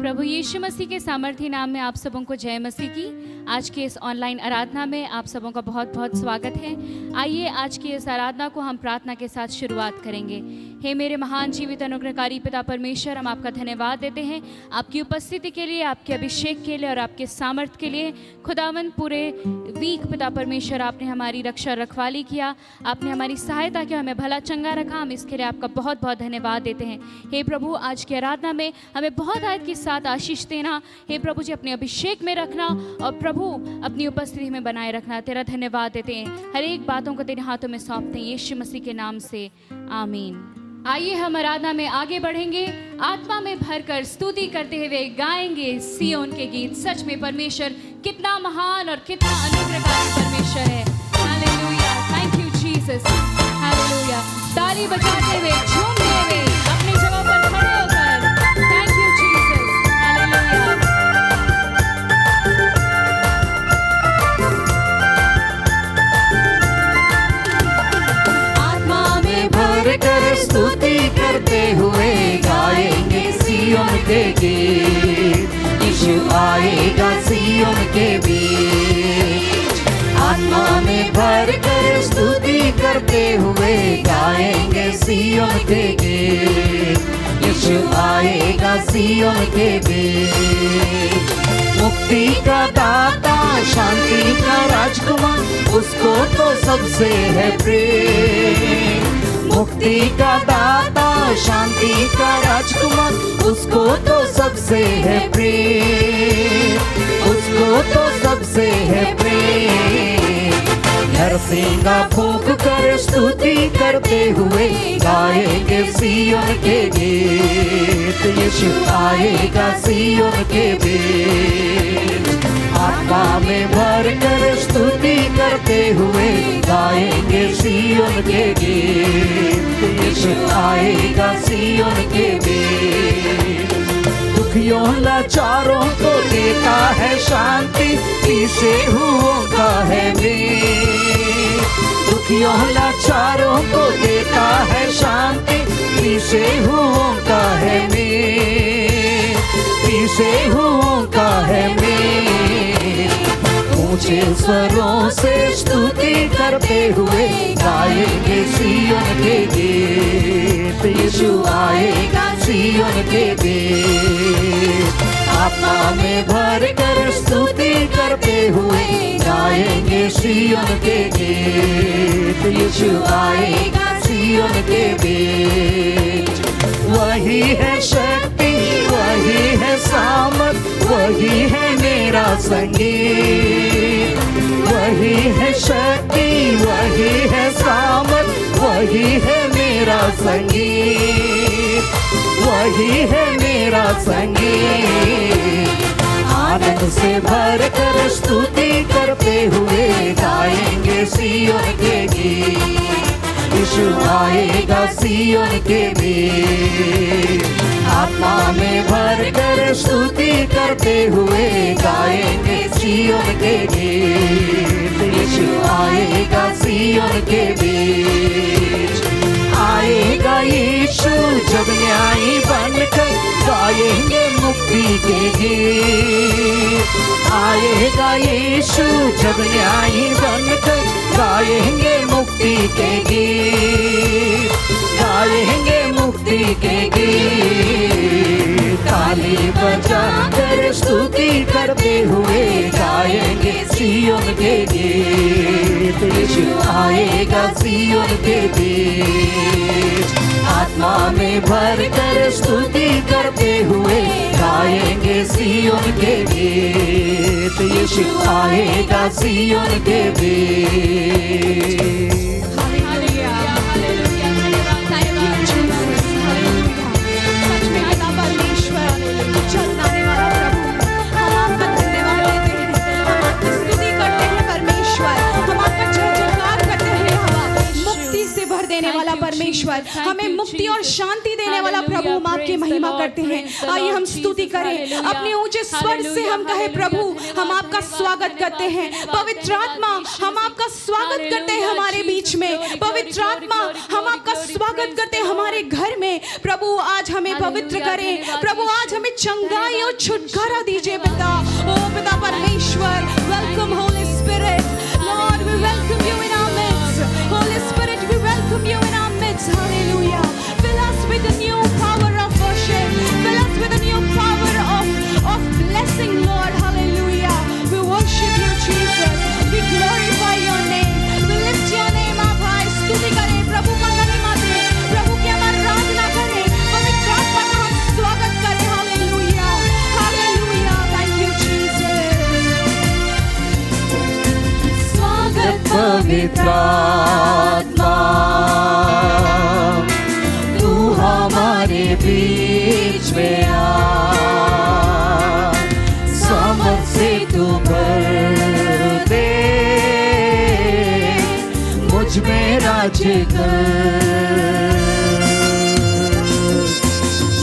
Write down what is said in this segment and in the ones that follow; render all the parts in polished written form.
प्रभु यीशु मसीह के सामर्थी नाम में आप सबों को जय मसीह की। आज के इस ऑनलाइन आराधना में आप सबों का बहुत बहुत स्वागत है। आइए आज की इस आराधना को हम प्रार्थना के साथ शुरुआत करेंगे। हे मेरे महान जीवित अनुग्रहकारी पिता परमेश्वर, हम आपका धन्यवाद देते हैं आपकी उपस्थिति के लिए, आपके अभिषेक के लिए और आपके सामर्थ के लिए। खुदावन पूरे वीक पिता परमेश्वर आपने हमारी रक्षा रखवाली किया, आपने हमारी सहायता किया, हमें भला चंगा रखा। हम इसके लिए आपका बहुत बहुत धन्यवाद देते हैं। हे प्रभु, आज की आराधना में हमें बहुत आयत के साथ आशीष देना। हे प्रभु जी, अपने अभिषेक में रखना और प्रभु अपनी उपस्थिति में बनाए रखना। तेरा धन्यवाद देते हैं। हर एक बातों को तेरे हाथों में सौंपते हैं यीशु मसीह के नाम से, आमीन। आइए हम आराधना में आगे बढ़ेंगे। आत्मा में भरकर स्तुति करते हुए गाएंगे सियोन के गीत। सच में परमेश्वर कितना महान और कितना अनुग्रहकारी परमेश्वर है। Hallelujah, thank you Jesus. Hallelujah, ताली बजाते हुए, झूमते हुए, अपनी जगह पर खड़े होकर थैंक यू जीसस। हालेलुया। कर स्तुति करते हुए गाएंगे सियोन के गीत। यीशु आएगा सियोन के बीच। आत्मा में भर कर स्तुति करते हुए गाएंगे सियोन के गीत। यीशु आएगा सियोन के बीच। मुक्ति का दाता, शांति का राजकुमार, उसको तो सबसे है प्रेम। मुक्ति का दाता, शांति का राजकुमार, उसको तो सबसे है प्रेम, उसको तो सबसे है प्रेम। नरसिंगा फूंक कर स्तुति करते हुए गाएंगे सियोन के गीत। यीशु आएगा सियोन के बीच। आत्मा में भर कर स्तुति करते हुए गाएंगे सियोन के गीत। यीशु आएगा सियोन के बीच। दुखियों लाचारों को देता है शांति, पीछे हुओं का है मेल। दुखियों लाचारों को देता है शांति, पीछे हुओं का है मेल, पीछे हुओं का है मेल। ऊंचे स्वरों से स्तुति करते हुए गाएंगे सियोन के गीत। यीशु आएगा सियोन के बीच। आत्मा में भर कर स्तुति करते हुए गाएंगे सियोन के गीत। यीशु आएगा सियोन के बीच। वही है शक्ति, वही है सामर्थ, वही है मेरा संगीत। वही है शक्ति, वही है सामर्थ, वही है मेरा संगीत, वही है मेरा संगीत। आनंद से भर कर स्तुति करते हुए गाएंगे सियोन के गीत। यीशु आएगा सियोन के बीच। आत्मा में भर कर स्तुति करते हुए गाएंगे सियोन के गीत। यीशु आएगा सियोन के बीच। आएगा यीशु जब न्यायी बनकर गाएंगे मुक्ति के गीत। आएगा यीशु जब न्यायी बनकर गाएंगे मुक्ति के गीत, गाएंगे मुक्ति के गीत। ताली बजा कर स्तुति करते हुए गाएंगे सियोन के गीत। यीशु आएगा सियोन के बीच। आत्मा में भर कर स्तुति करते हुए गाएंगे सियोन के गीत। यीशु आएगा सियोन के बीच। परमेश्वर हमें मुक्ति और शांति देने वाला प्रभु हम आपकी महिमा करते हैं। आइए हम स्तुति करें अपने ऊंचे स्वर से, हम कहे प्रभु हम आपका स्वागत करते हैं। पवित्र आत्मा हम आपका स्वागत करते हैं हमारे बीच में। पवित्र आत्मा हम आपका स्वागत करते हैं हमारे घर में। प्रभु आज हमें पवित्र करें, प्रभु आज हमें चंगाई और छुटकारा दीजिए पिता। ओ पिता परमेश्वर, welcome holy spirit, lord we welcome you in our midst. Holy spirit we welcome you in our midst. Hallelujah. Fill us with the new power of worship. Fill us with the new power of blessing, Lord. Hallelujah. We worship you, Jesus. We glorify your name. We lift your name up high. स्तुति करें, प्रभु का महिमा दें, प्रभु की हम आराधना करें, पवित्र आत्मा का हम स्वागत करें। Hallelujah. Hallelujah. Thank you, Jesus. स्वागत पवित्र आत्मा तू हमारे बीच में आ, सामर्थ से तू भर दे, मुझ में राज्य कर।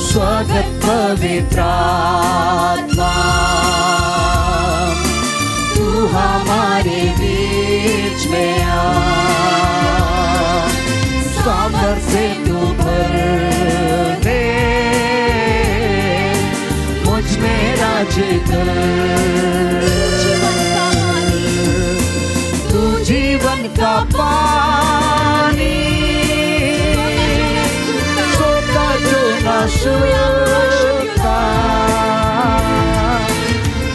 स्वागत पवित्र आत्मा तू हमारे बीच में आ, सामर्थ से तू भर दे, मुझ में राज्य कर। तू जीवन का पानी, सोता जो न सूखता,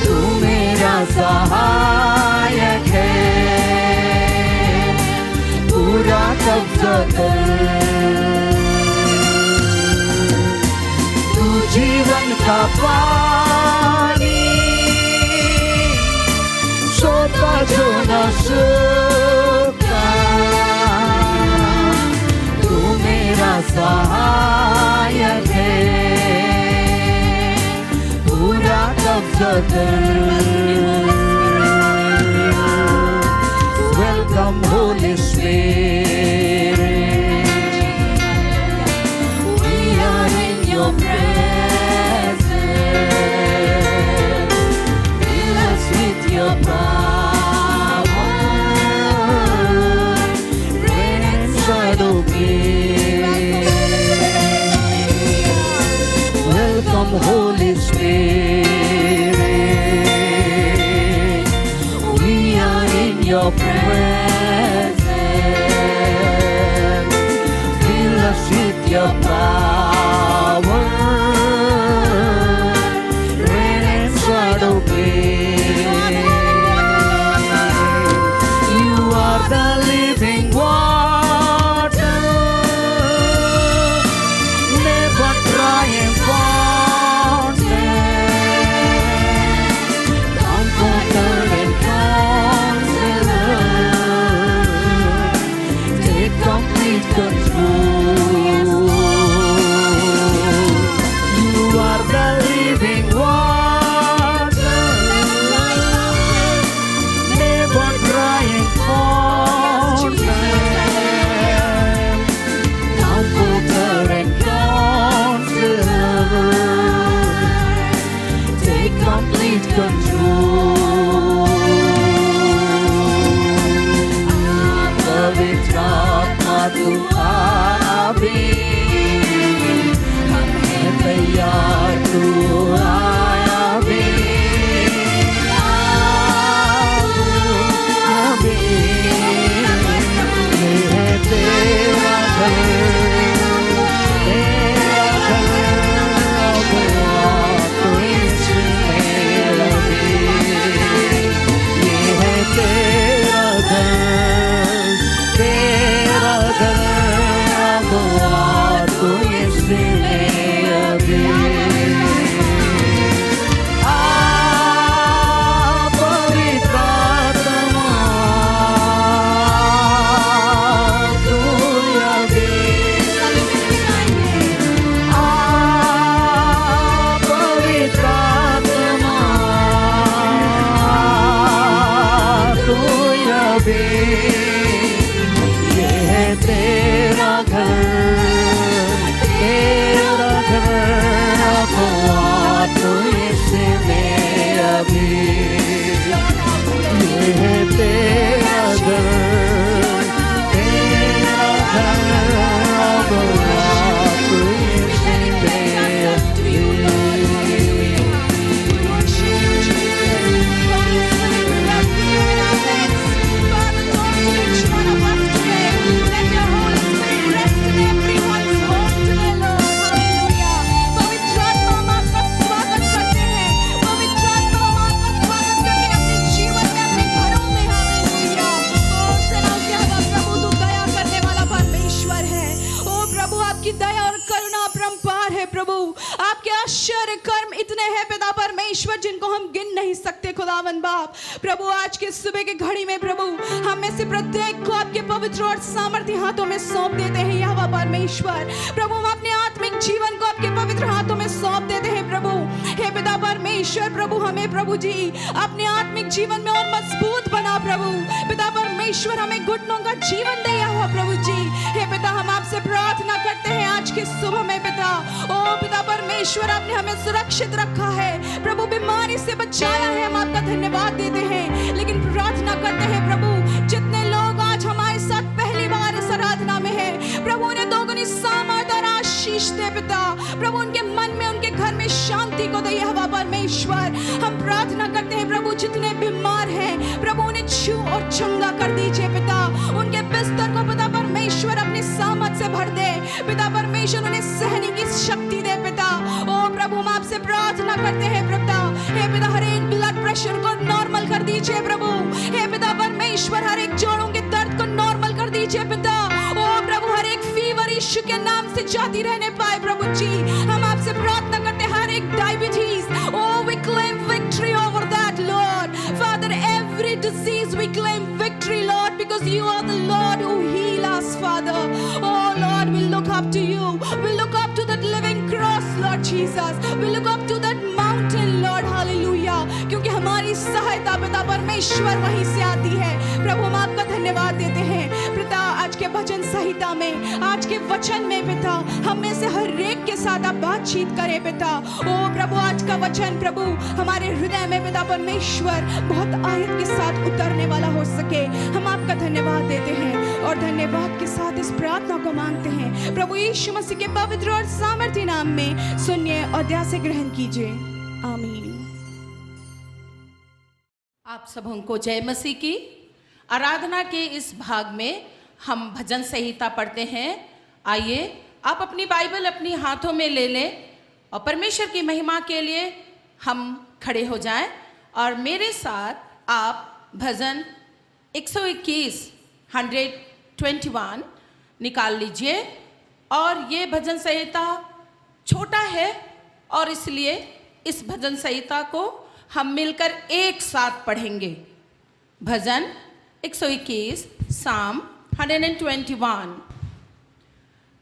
तू मेरा सहायक है, पूरा कब्जा कर। तू जीवन का पानी, सोता जो न सूखता, तू मेरा सहायक है, पूरा कब्जा कर। Welcome Holy Spirit, we are in your presence. Fill us with your power, reign inside of me. Welcome Holy Spirit, we are in your presence. Fill us with your power, reign inside of me. You are the living water, never drying fountain, comforter and counselor, take complete control. आश्चर्य कर्म इतने हैं पिता परमेश्वर जिनको हम गिन नहीं सकते खुदावन बाप। प्रभु आज के सुबह के घड़ी में प्रभु हम में से प्रत्येक को आपके पवित्र और सामर्थ्य हाथों में सौंप देते हैं यहोवा परमेश्वर। प्रभु हम अपने आत्मिक जीवन को आपके पवित्र हाथों में सौंप देते हैं प्रभु। हे पिता परमेश्वर प्रभु हमें प्रभु जी अपने आत्मिक जीवन में और मजबूत बना प्रभु। पिता परमेश्वर हमें घुटनों का जीवन दे यहोवा प्रभु जी। हे पिता हम आपसे प्रार्थना करते हैं आज के सुबह में पिता। ओ पिता परमेश्वर आपने हमें सुरक्षित रखा है प्रभु, बीमारी से बचाया है, हम आपका धन्यवाद देते हैं। लेकिन प्रार्थना करते हैं प्रभु जितने लोग आज हमारे साथ पहली बार इस आराधना में है प्रभु उन्हें दोगुनी सामर्थ और आशीष दे पिता। प्रभु उनके मन में उनके घर में शांति को दे यहोवा परमेश्वर। हम प्रार्थना करते हैं प्रभु जितने बीमार हैं प्रभु उन्हें छू और चंगा कर दीजिए पिता। उनके बिस्तर को पिता परमेश्वर अपनी सामर्थ से भर दे पिता परमेश्वर, उन्हें सहने की शक्ति दे पिता। ओ प्रभु हम आपसे प्रार्थना करते हैं पिता। हे पिता हर एक ब्लड प्रेशर को नॉर्मल कर दीजिए प्रभु। हे पिता परमेश्वर हर एक जोड़ों के दर्द को नॉर्मल कर दीजिए पिता। ओ प्रभु हर एक फीवर यीशु के नाम से जाती रहने पाए प्रभु जी। हम आपसे प्रार्थना करते हैं हर एक diabetes O we claim victory over that lord father. Every disease we claim victory lord because you are the lord who heal us father. O lord we look up to you, we look up to that living cross lord Jesus, we look up to that mountain lord hallelujah. क्योंकि हमारी सहायता पिता परमेश्वर वहीं से आती है प्रभु। हम आपका धन्यवाद देते हैं पिता। आज के भजन संहिता में आज के वचन में पिता हम में से हर एक के साथ आप बातचीत करें पिता। ओ प्रभु आज का वचन प्रभु हमारे हृदय में पिता परमेश्वर बहुत आयत के साथ उतरने वाला हो सके। हम आपका धन्यवाद देते हैं और धन्यवाद के साथ इस प्रार्थना को मांगते हैं प्रभु यीशु मसीह के पवित्र और सामर्थ्य नाम में। सुनिए और ध्यान से ग्रहण कीजिए, आमीन। आप सबों को जय मसीह की। आराधना के इस भाग में हम भजन संहिता पढ़ते हैं। आइए आप अपनी बाइबल अपनी हाथों में ले लें और परमेश्वर की महिमा के लिए हम खड़े हो जाएं और मेरे साथ आप भजन 121 121 निकाल लीजिए। और ये भजन संहिता छोटा है और इसलिए इस भजन संहिता को हम मिलकर एक साथ पढ़ेंगे। भजन 121 साम 121।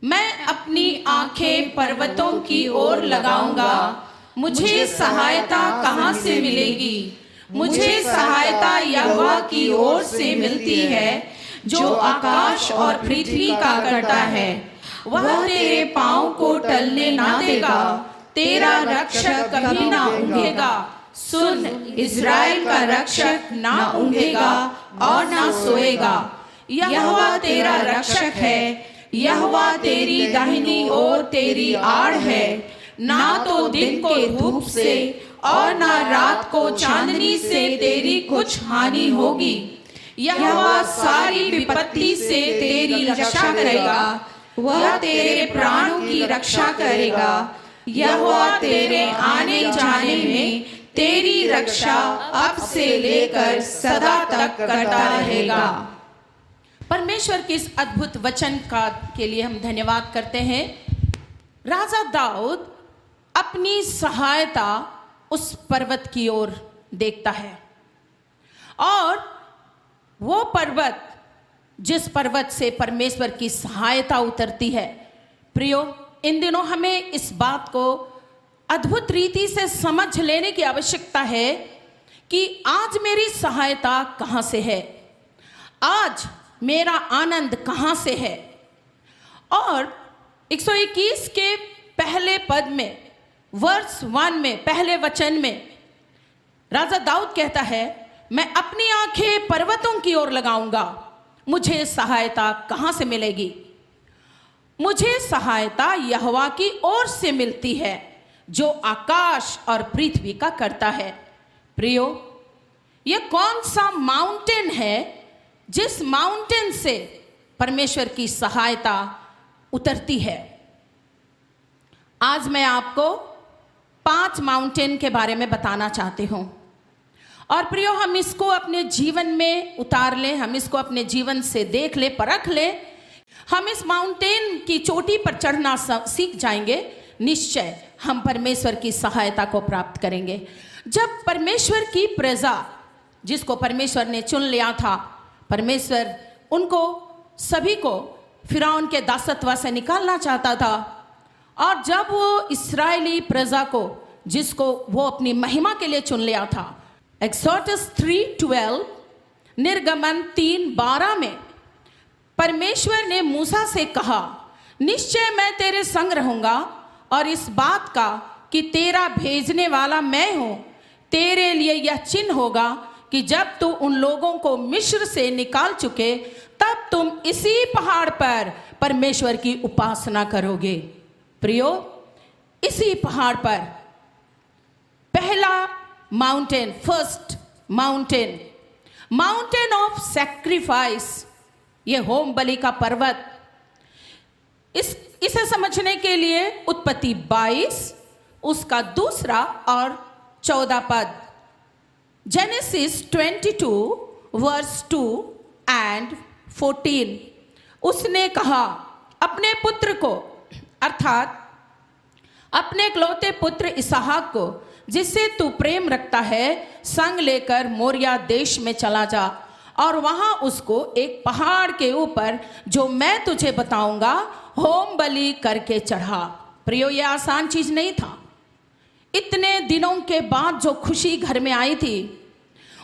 मैं अपनी आंखें पर्वतों की ओर लगाऊंगा, मुझे सहायता कहाँ से मिलेगी। मुझे सहायता यहोवा की ओर से मिलती है जो आकाश और पृथ्वी का करता है। वह तेरे पांव को टलने ना देगा, तेरा रक्षक कभी ना ऊँघेगा। सुन, इज़राइल का रक्षक ना ऊँघेगा और ना सोएगा। यहोवा तेरा रक्षक है, यहोवा तेरी दाहिनी ओर तेरी आड़ है। ना तो दिन को धूप से और ना रात को चांदनी से तेरी कुछ हानि होगी। यहोवा सारी विपत्ति से तेरी रक्षा करेगा, वह तेरे प्राणों की रक्षा करेगा। यहोवा तेरे आने जाने में तेरी रक्षा अब से लेकर सदा तक करता रहेगा। परमेश्वर के इस अद्भुत वचन का के लिए हम धन्यवाद करते हैं। राजा दाऊद अपनी सहायता उस पर्वत की ओर देखता है और वो पर्वत जिस पर्वत से परमेश्वर की सहायता उतरती है। प्रियो, इन दिनों हमें इस बात को अद्भुत रीति से समझ लेने की आवश्यकता है कि आज मेरी सहायता कहाँ से है, आज मेरा आनंद कहाँ से है। और 121 के पहले पद में वर्स 1 में पहले वचन में राजा दाऊद कहता है, मैं अपनी आंखें पर्वतों की ओर लगाऊंगा, मुझे सहायता कहाँ से मिलेगी। मुझे सहायता यहोवा की ओर से मिलती है जो आकाश और पृथ्वी का करता है। प्रियो, ये कौन सा माउंटेन है जिस माउंटेन से परमेश्वर की सहायता उतरती है। आज मैं आपको 5 माउंटेन के बारे में बताना चाहती हूं और प्रियो, हम इसको अपने जीवन में उतार लें, हम इसको अपने जीवन से देख लें, परख लें। हम इस माउंटेन की चोटी पर चढ़ना सीख जाएंगे, निश्चय हम परमेश्वर की सहायता को प्राप्त करेंगे। जब परमेश्वर की प्रजा, जिसको परमेश्वर ने चुन लिया था, परमेश्वर उनको सभी को फिरौन के दासत्व से निकालना चाहता था, और जब वो इस्राएली प्रजा को, जिसको वो अपनी महिमा के लिए चुन लिया था, एक्सोडस 3:12, निर्गमन 3:12 में परमेश्वर ने मूसा से कहा, निश्चय मैं तेरे संग रहूंगा, और इस बात का कि तेरा भेजने वाला मैं हूं, तेरे लिए यह चिन्ह होगा कि जब तू उन लोगों को मिस्र से निकाल चुके, तब तुम इसी पहाड़ पर परमेश्वर की उपासना करोगे। प्रियो, इसी पहाड़ पर पहला mountain, first mountain, mountain of sacrifice, ये होम बलि का पर्वत। इसे समझने के लिए उत्पत्ति 22 उसका 2 और 14 पद, जेनेसिस 22 वर्स 2 एंड 14, उसने कहा अपने पुत्र को, अर्थात अपने इकलौते पुत्र इसहाक को, जिससे तू प्रेम रखता है, संग लेकर मोरिया देश में चला जा, और वहां उसको एक पहाड़ के ऊपर, जो मैं तुझे बताऊंगा, होम बलि करके चढ़ा। प्रियो, ये आसान चीज नहीं था। इतने दिनों के बाद जो खुशी घर में आई थी,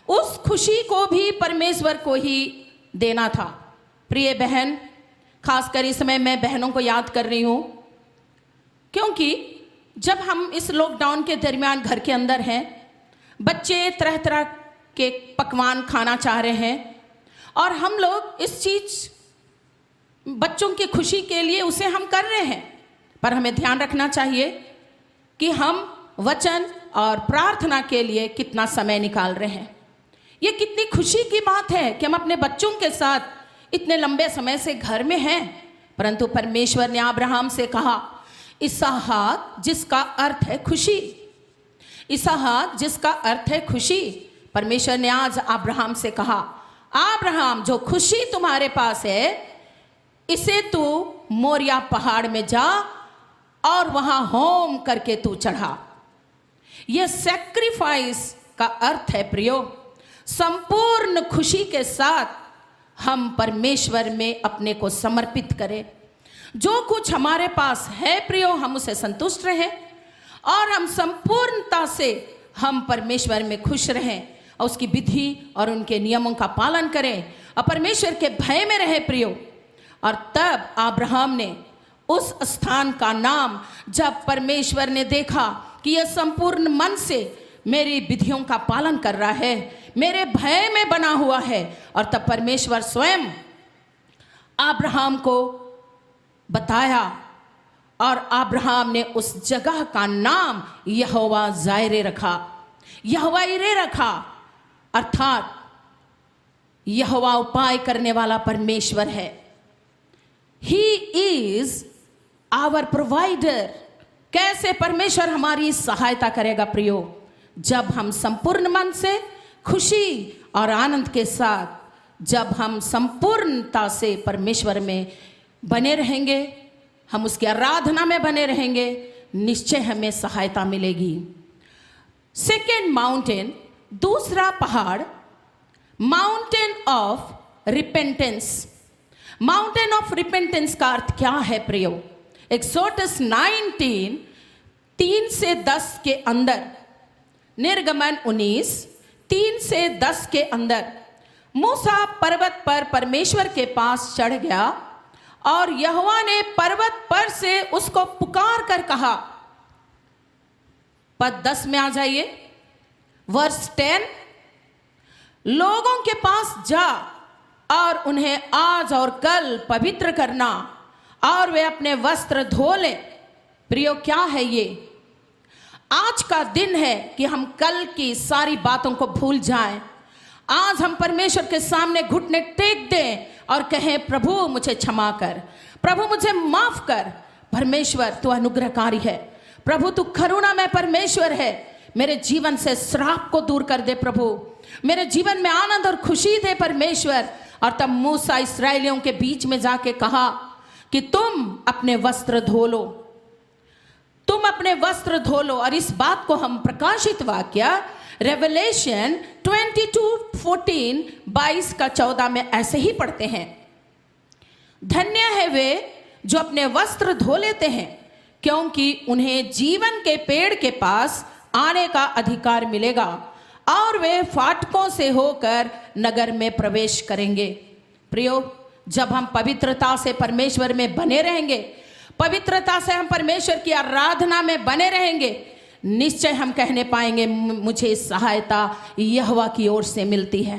उस खुशी को भी परमेश्वर को ही देना था। प्रिय बहन, खासकर इस समय मैं बहनों को याद कर रही हूं, क्योंकि जब हम इस लॉकडाउन के दरमियान घर के अंदर हैं, बच्चे तरह तरह के पकवान खाना चाह रहे हैं, और हम लोग इस चीज, बच्चों की खुशी के लिए उसे हम कर रहे हैं, पर हमें ध्यान रखना चाहिए कि हम वचन और प्रार्थना के लिए कितना समय निकाल रहे हैं। ये कितनी खुशी की बात है कि हम अपने बच्चों के साथ इतने लंबे समय से घर में हैं, परंतु परमेश्वर ने अब्राहम से कहा, इसहाक, जिसका अर्थ है खुशी, इसहाक जिसका अर्थ है खुशी। परमेश्वर ने आज अब्राहम से कहा, अब्राहम, जो खुशी तुम्हारे पास है, इसे तू मोरिया पहाड़ में जा और वहां होम करके तू चढ़ा। यह सैक्रिफाइस का अर्थ है प्रियो, संपूर्ण खुशी के साथ हम परमेश्वर में अपने को समर्पित करें। जो कुछ हमारे पास है प्रियो, हम उसे संतुष्ट रहें, और हम संपूर्णता से हम परमेश्वर में खुश रहें, और उसकी विधि और उनके नियमों का पालन करें, और परमेश्वर के भय में रहे प्रियो। और तब अब्राहम ने उस स्थान का नाम, जब परमेश्वर ने देखा कि यह संपूर्ण मन से मेरी विधियों का पालन कर रहा है, मेरे भय में बना हुआ है, और तब परमेश्वर स्वयं अब्राहम को बताया, और अब्राहम ने उस जगह का नाम यहोवा जायरे रखा, यहोवा इरे रखा, अर्थात यहोवा उपाय करने वाला परमेश्वर है। He is our provider। कैसे परमेश्वर हमारी सहायता करेगा प्रियो? जब हम संपूर्ण मन से, खुशी और आनंद के साथ, जब हम संपूर्णता से परमेश्वर में बने रहेंगे, हम उसकी आराधना में बने रहेंगे, निश्चय हमें सहायता मिलेगी। सेकेंड माउंटेन, दूसरा पहाड़, mountain of repentance. Mountain of repentance का अर्थ क्या है प्रियो? एक्सोडस 19 3 से 10 के अंदर, निर्गमन 19 3 से 10 के अंदर, मूसा पर्वत पर परमेश्वर के पास चढ़ गया, और यहोवा ने पर्वत पर से उसको पुकार कर कहा। पद 10 में आ जाइए, वर्स 10, लोगों के पास जा और उन्हें आज और कल पवित्र करना, और वे अपने वस्त्र धो लें। प्रियो, क्या है ये? आज का दिन है कि हम कल की सारी बातों को भूल जाएं। आज हम परमेश्वर के सामने घुटने टेक दें और कहें, प्रभु मुझे क्षमा कर, प्रभु मुझे माफ कर। परमेश्वर तू अनुग्रहकारी है, प्रभु तू करुणा में परमेश्वर है। मेरे जीवन से श्राप को दूर कर दे प्रभु, मेरे जीवन में आनंद और खुशी दे परमेश्वर। और तब मूसा इस्राएलियों के बीच में जाके कहा कि तुम अपने वस्त्र धो लो। तुम अपने वस्त्र धो लो। और इस बात को हम प्रकाशित वाक्य रेवलेशन 22:14 22 का 14 में ऐसे ही पढ़ते हैं, धन्य है वे जो अपने वस्त्र धो लेते हैं, क्योंकि उन्हें जीवन के पेड़ के पास आने का अधिकार मिलेगा और वे फाटकों से होकर नगर में प्रवेश करेंगे। प्रियो, जब हम पवित्रता से परमेश्वर में बने रहेंगे, पवित्रता से हम परमेश्वर की आराधना में बने रहेंगे, निश्चय हम कहने पाएंगे मुझे सहायता यहोवा की ओर से मिलती है।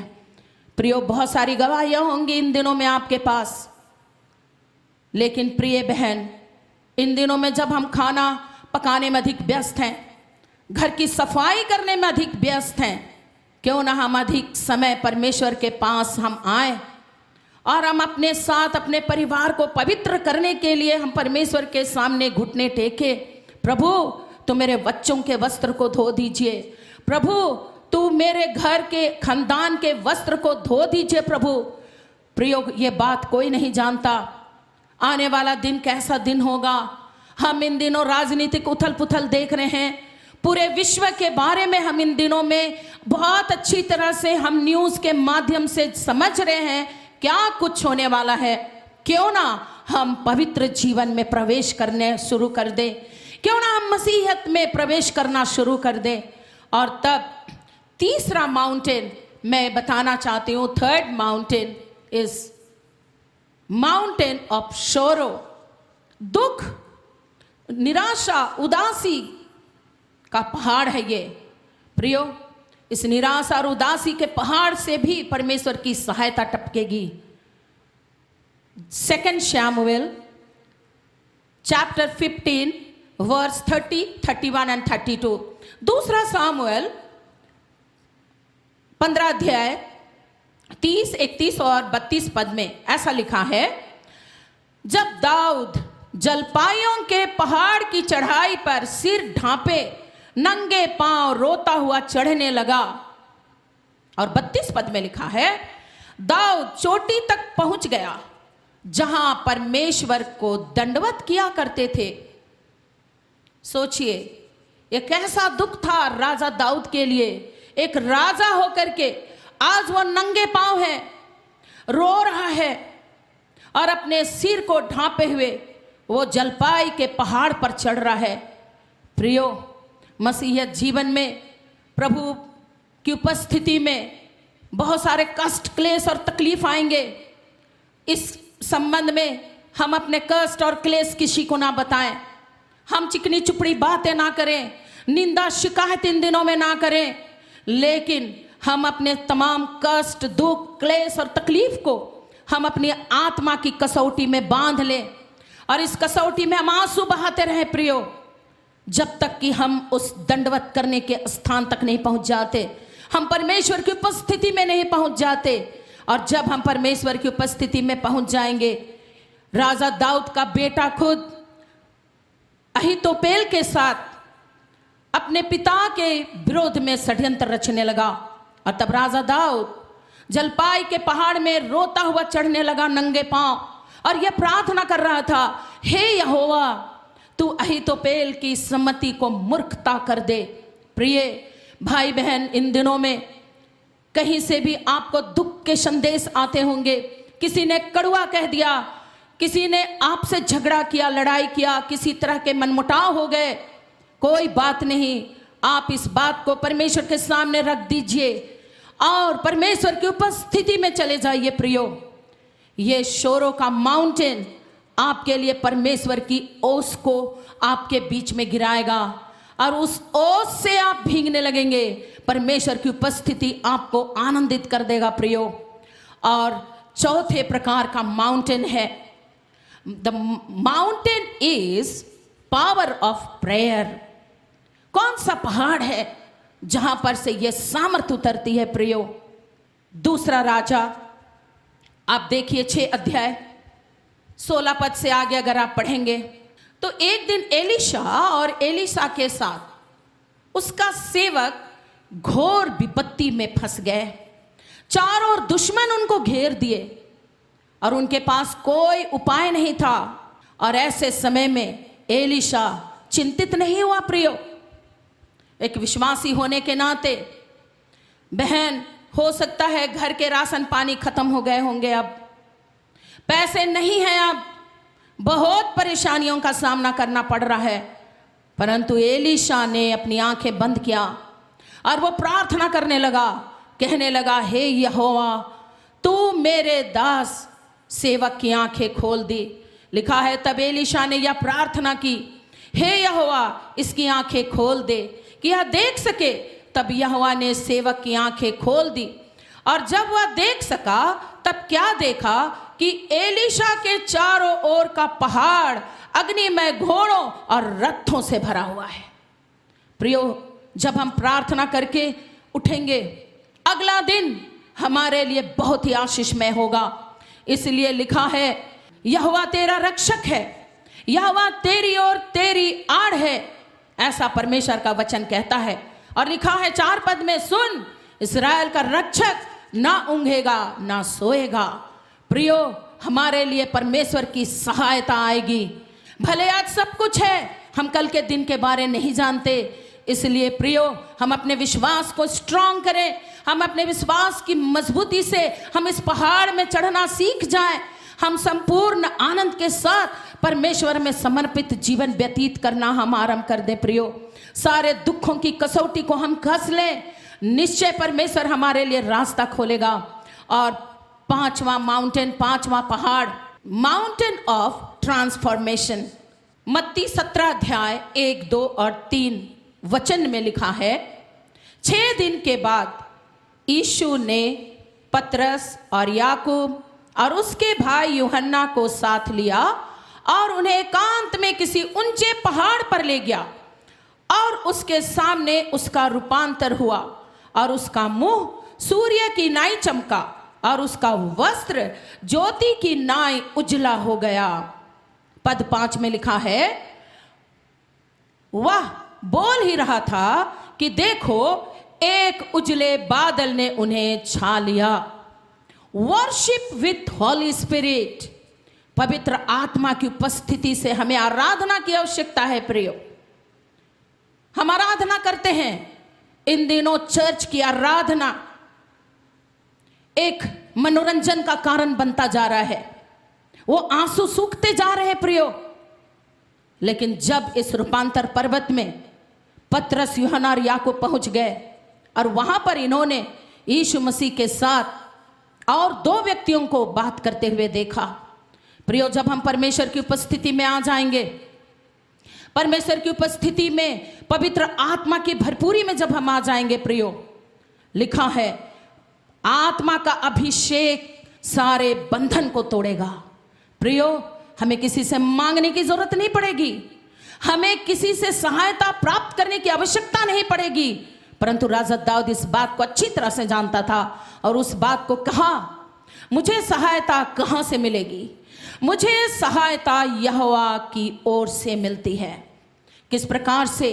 प्रियो, बहुत सारी गवाहियां होंगी इन दिनों में आपके पास, लेकिन प्रिय बहन, इन दिनों में जब हम खाना पकाने में अधिक व्यस्त हैं, घर की सफाई करने में अधिक व्यस्त हैं, क्यों ना हम अधिक समय परमेश्वर के पास हम आए और हम अपने साथ अपने परिवार को पवित्र करने के लिए हम परमेश्वर के सामने घुटने टेके, प्रभु तू मेरे बच्चों के वस्त्र को धो दीजिए, प्रभु तू मेरे घर के खानदान के वस्त्र को धो दीजिए प्रभु। प्रियो, ये बात कोई नहीं जानता आने वाला दिन कैसा दिन होगा। हम इन दिनों राजनीतिक उथल पुथल देख रहे हैं, पूरे विश्व के बारे में हम इन दिनों में बहुत अच्छी तरह से हम न्यूज़ के माध्यम से समझ रहे हैं क्या कुछ होने वाला है। क्यों ना हम पवित्र जीवन में प्रवेश करने शुरू कर दें, क्यों ना हम मसीहत में प्रवेश करना शुरू कर दें। और तब तीसरा माउंटेन मैं बताना चाहती हूँ, third mountain is mountain of sorrow. दुख, निराशा, उदासी का पहाड़ है ये। प्रियो, इस निराशा और उदासी के पहाड़ से भी परमेश्वर की सहायता टपकेगी। 2 शमूएल चैप्टर 15 वर्स 30, 31 एंड 32। दूसरा सामुएल 15 अध्याय 30, 31 और 32 पद में ऐसा लिखा है, जब दाऊद जलपाइयों के पहाड़ की चढ़ाई पर सिर ढांपे नंगे पांव रोता हुआ चढ़ने लगा। और 32 पद में लिखा है, दाऊद चोटी तक पहुंच गया जहां परमेश्वर को दंडवत किया करते थे। सोचिए, यह कैसा दुख था राजा दाऊद के लिए। एक राजा होकर के आज वो नंगे पांव है, रो रहा है और अपने सिर को ढांपे हुए वो जलपाई के पहाड़ पर चढ़ रहा है। प्रियो, मसीहत जीवन में प्रभु की उपस्थिति में बहुत सारे कष्ट, क्लेश और तकलीफ आएंगे। इस संबंध में हम अपने कष्ट और क्लेश किसी को ना बताएं, हम चिकनी चुपड़ी बातें ना करें, निंदा शिकायत इन दिनों में ना करें, लेकिन हम अपने तमाम कष्ट, दुख, क्लेश और तकलीफ को हम अपनी आत्मा की कसौटी में बांध लें और इस कसौटी में हम आंसू बहाते रहें प्रियो, जब तक कि हम उस दंडवत करने के स्थान तक नहीं पहुंच जाते, हम परमेश्वर की उपस्थिति में नहीं पहुंच जाते। और जब हम परमेश्वर की उपस्थिति में पहुंच जाएंगे, राजा दाऊद का बेटा खुद अहीतोपेल के साथ अपने पिता के विरोध में षड्यंत्र रचने लगा। और तब राजा दाऊद जलपाई के पहाड़ में रोता हुआ चढ़ने लगा नंगे पांव और यह प्रार्थना कर रहा था, हे यहोवा तू अहीतोपेल की सम्मति को मूर्खता कर दे। प्रिय भाई बहन, इन दिनों में कहीं से भी आपको दुख के संदेश आते होंगे। किसी ने कड़वा कह दिया, किसी ने आपसे झगड़ा किया, लड़ाई किया, किसी तरह के मनमुटाव हो गए। कोई बात नहीं, आप इस बात को परमेश्वर के सामने रख दीजिए और परमेश्वर की उपस्थिति में चले जाइए। प्रियो, ये शोरों का माउंटेन आपके लिए परमेश्वर की ओस को आपके बीच में गिराएगा और उस ओस से आप भीगने लगेंगे। परमेश्वर की उपस्थिति आपको आनंदित कर देगा प्रियो। और चौथे प्रकार का माउंटेन है, the mountain is power of prayer. कौन सा पहाड़ है जहां पर से यह सामर्थ उतरती है प्रियो? दूसरा राजा आप देखिए 6 अध्याय 16 पद से आगे अगर आप पढ़ेंगे तो एक दिन एलीशा और एलीशा के साथ उसका सेवक घोर विपत्ति में फंस गए। चारों ओर दुश्मन उनको घेर दिए और उनके पास कोई उपाय नहीं था। और ऐसे समय में एलीशा चिंतित नहीं हुआ प्रियो। एक विश्वासी होने के नाते बहन, हो सकता है घर के राशन पानी खत्म हो गए होंगे, अब पैसे नहीं हैं, अब बहुत परेशानियों का सामना करना पड़ रहा है, परंतु एलीशा ने अपनी आंखें बंद किया और वो प्रार्थना करने लगा, कहने लगा, हे यहोवा, तू मेरे दास सेवक की आंखें खोल दी। लिखा है तब एलीशा ने यह प्रार्थना की, हे यहोवा, इसकी आंखें खोल दे कि यह देख सके। तब यहोवा ने सेवक की आंखें खोल दी और जब वह देख सका तब क्या देखा कि एलीशा के चारों ओर का पहाड़ अग्निमय घोड़ों और रथों से भरा हुआ है। प्रियो, जब हम प्रार्थना करके उठेंगे, अगला दिन हमारे लिए बहुत ही आशीषमय होगा। इसलिए लिखा है, यहोवा तेरा रक्षक है, यहोवा तेरी और तेरी आड़ है, ऐसा परमेश्वर का वचन कहता है। और लिखा है 4 पद में, सुन, इस्राएल का रक्षक ना ऊंघेगा ना सोएगा। प्रियो, हमारे लिए परमेश्वर की सहायता आएगी। भले आज सब कुछ है, हम कल के दिन के बारे नहीं जानते, इसलिए प्रियो, हम अपने विश्वास को स्ट्रांग करें, हम अपने विश्वास की मजबूती से हम इस पहाड़ में चढ़ना सीख जाएं। हम संपूर्ण आनंद के साथ परमेश्वर में समर्पित जीवन व्यतीत करना हम आरंभ कर दें। प्रियो, सारे दुखों की कसौटी को हम कस लें, निश्चय परमेश्वर हमारे लिए रास्ता खोलेगा। और 5वां माउंटेन, 5वां पहाड़, माउंटेन ऑफ ट्रांसफॉर्मेशन। मत्ती 17 अध्याय 1, 2 और 3 वचन में लिखा है, 6 दिन के बाद यीशु ने पतरस और याकूब और उसके भाई यूहन्ना को साथ लिया और उन्हें एकांत में किसी ऊंचे पहाड़ पर ले गया और उसके सामने उसका रूपांतर हुआ और उसका मुंह सूर्य की नाई चमका और उसका वस्त्र ज्योति की नाई उजला हो गया। पद 5 में लिखा है, वह बोल ही रहा था कि देखो, एक उजले बादल ने उन्हें छा लिया। वर्शिप विथ हॉली स्पिरिट, पवित्र आत्मा की उपस्थिति से हमें आराधना की आवश्यकता है। प्रियो, हम आराधना करते हैं, इन दिनों चर्च की आराधना एक मनोरंजन का कारण बनता जा रहा है, वो आंसू सूखते जा रहे हैं प्रियो। लेकिन जब इस रूपांतर पर्वत में पतरस, यूहन्ना और याकूब पहुंच गए और वहां पर इन्होंने यीशु मसीह के साथ और 2 व्यक्तियों को बात करते हुए देखा। प्रियो, जब हम परमेश्वर की उपस्थिति में आ जाएंगे, परमेश्वर की उपस्थिति में, पवित्र आत्मा की भरपूरी में जब हम आ जाएंगे प्रियो, लिखा है आत्मा का अभिषेक सारे बंधन को तोड़ेगा। प्रियो, हमें किसी से मांगने की जरूरत नहीं पड़ेगी, हमें किसी से सहायता प्राप्त करने की आवश्यकता नहीं पड़ेगी, परंतु राजा दाऊद इस बात को अच्छी तरह से जानता था और उस बात को कहा, मुझे सहायता कहां से मिलेगी? मुझे सहायता यहोवा की ओर से मिलती है। किस प्रकार से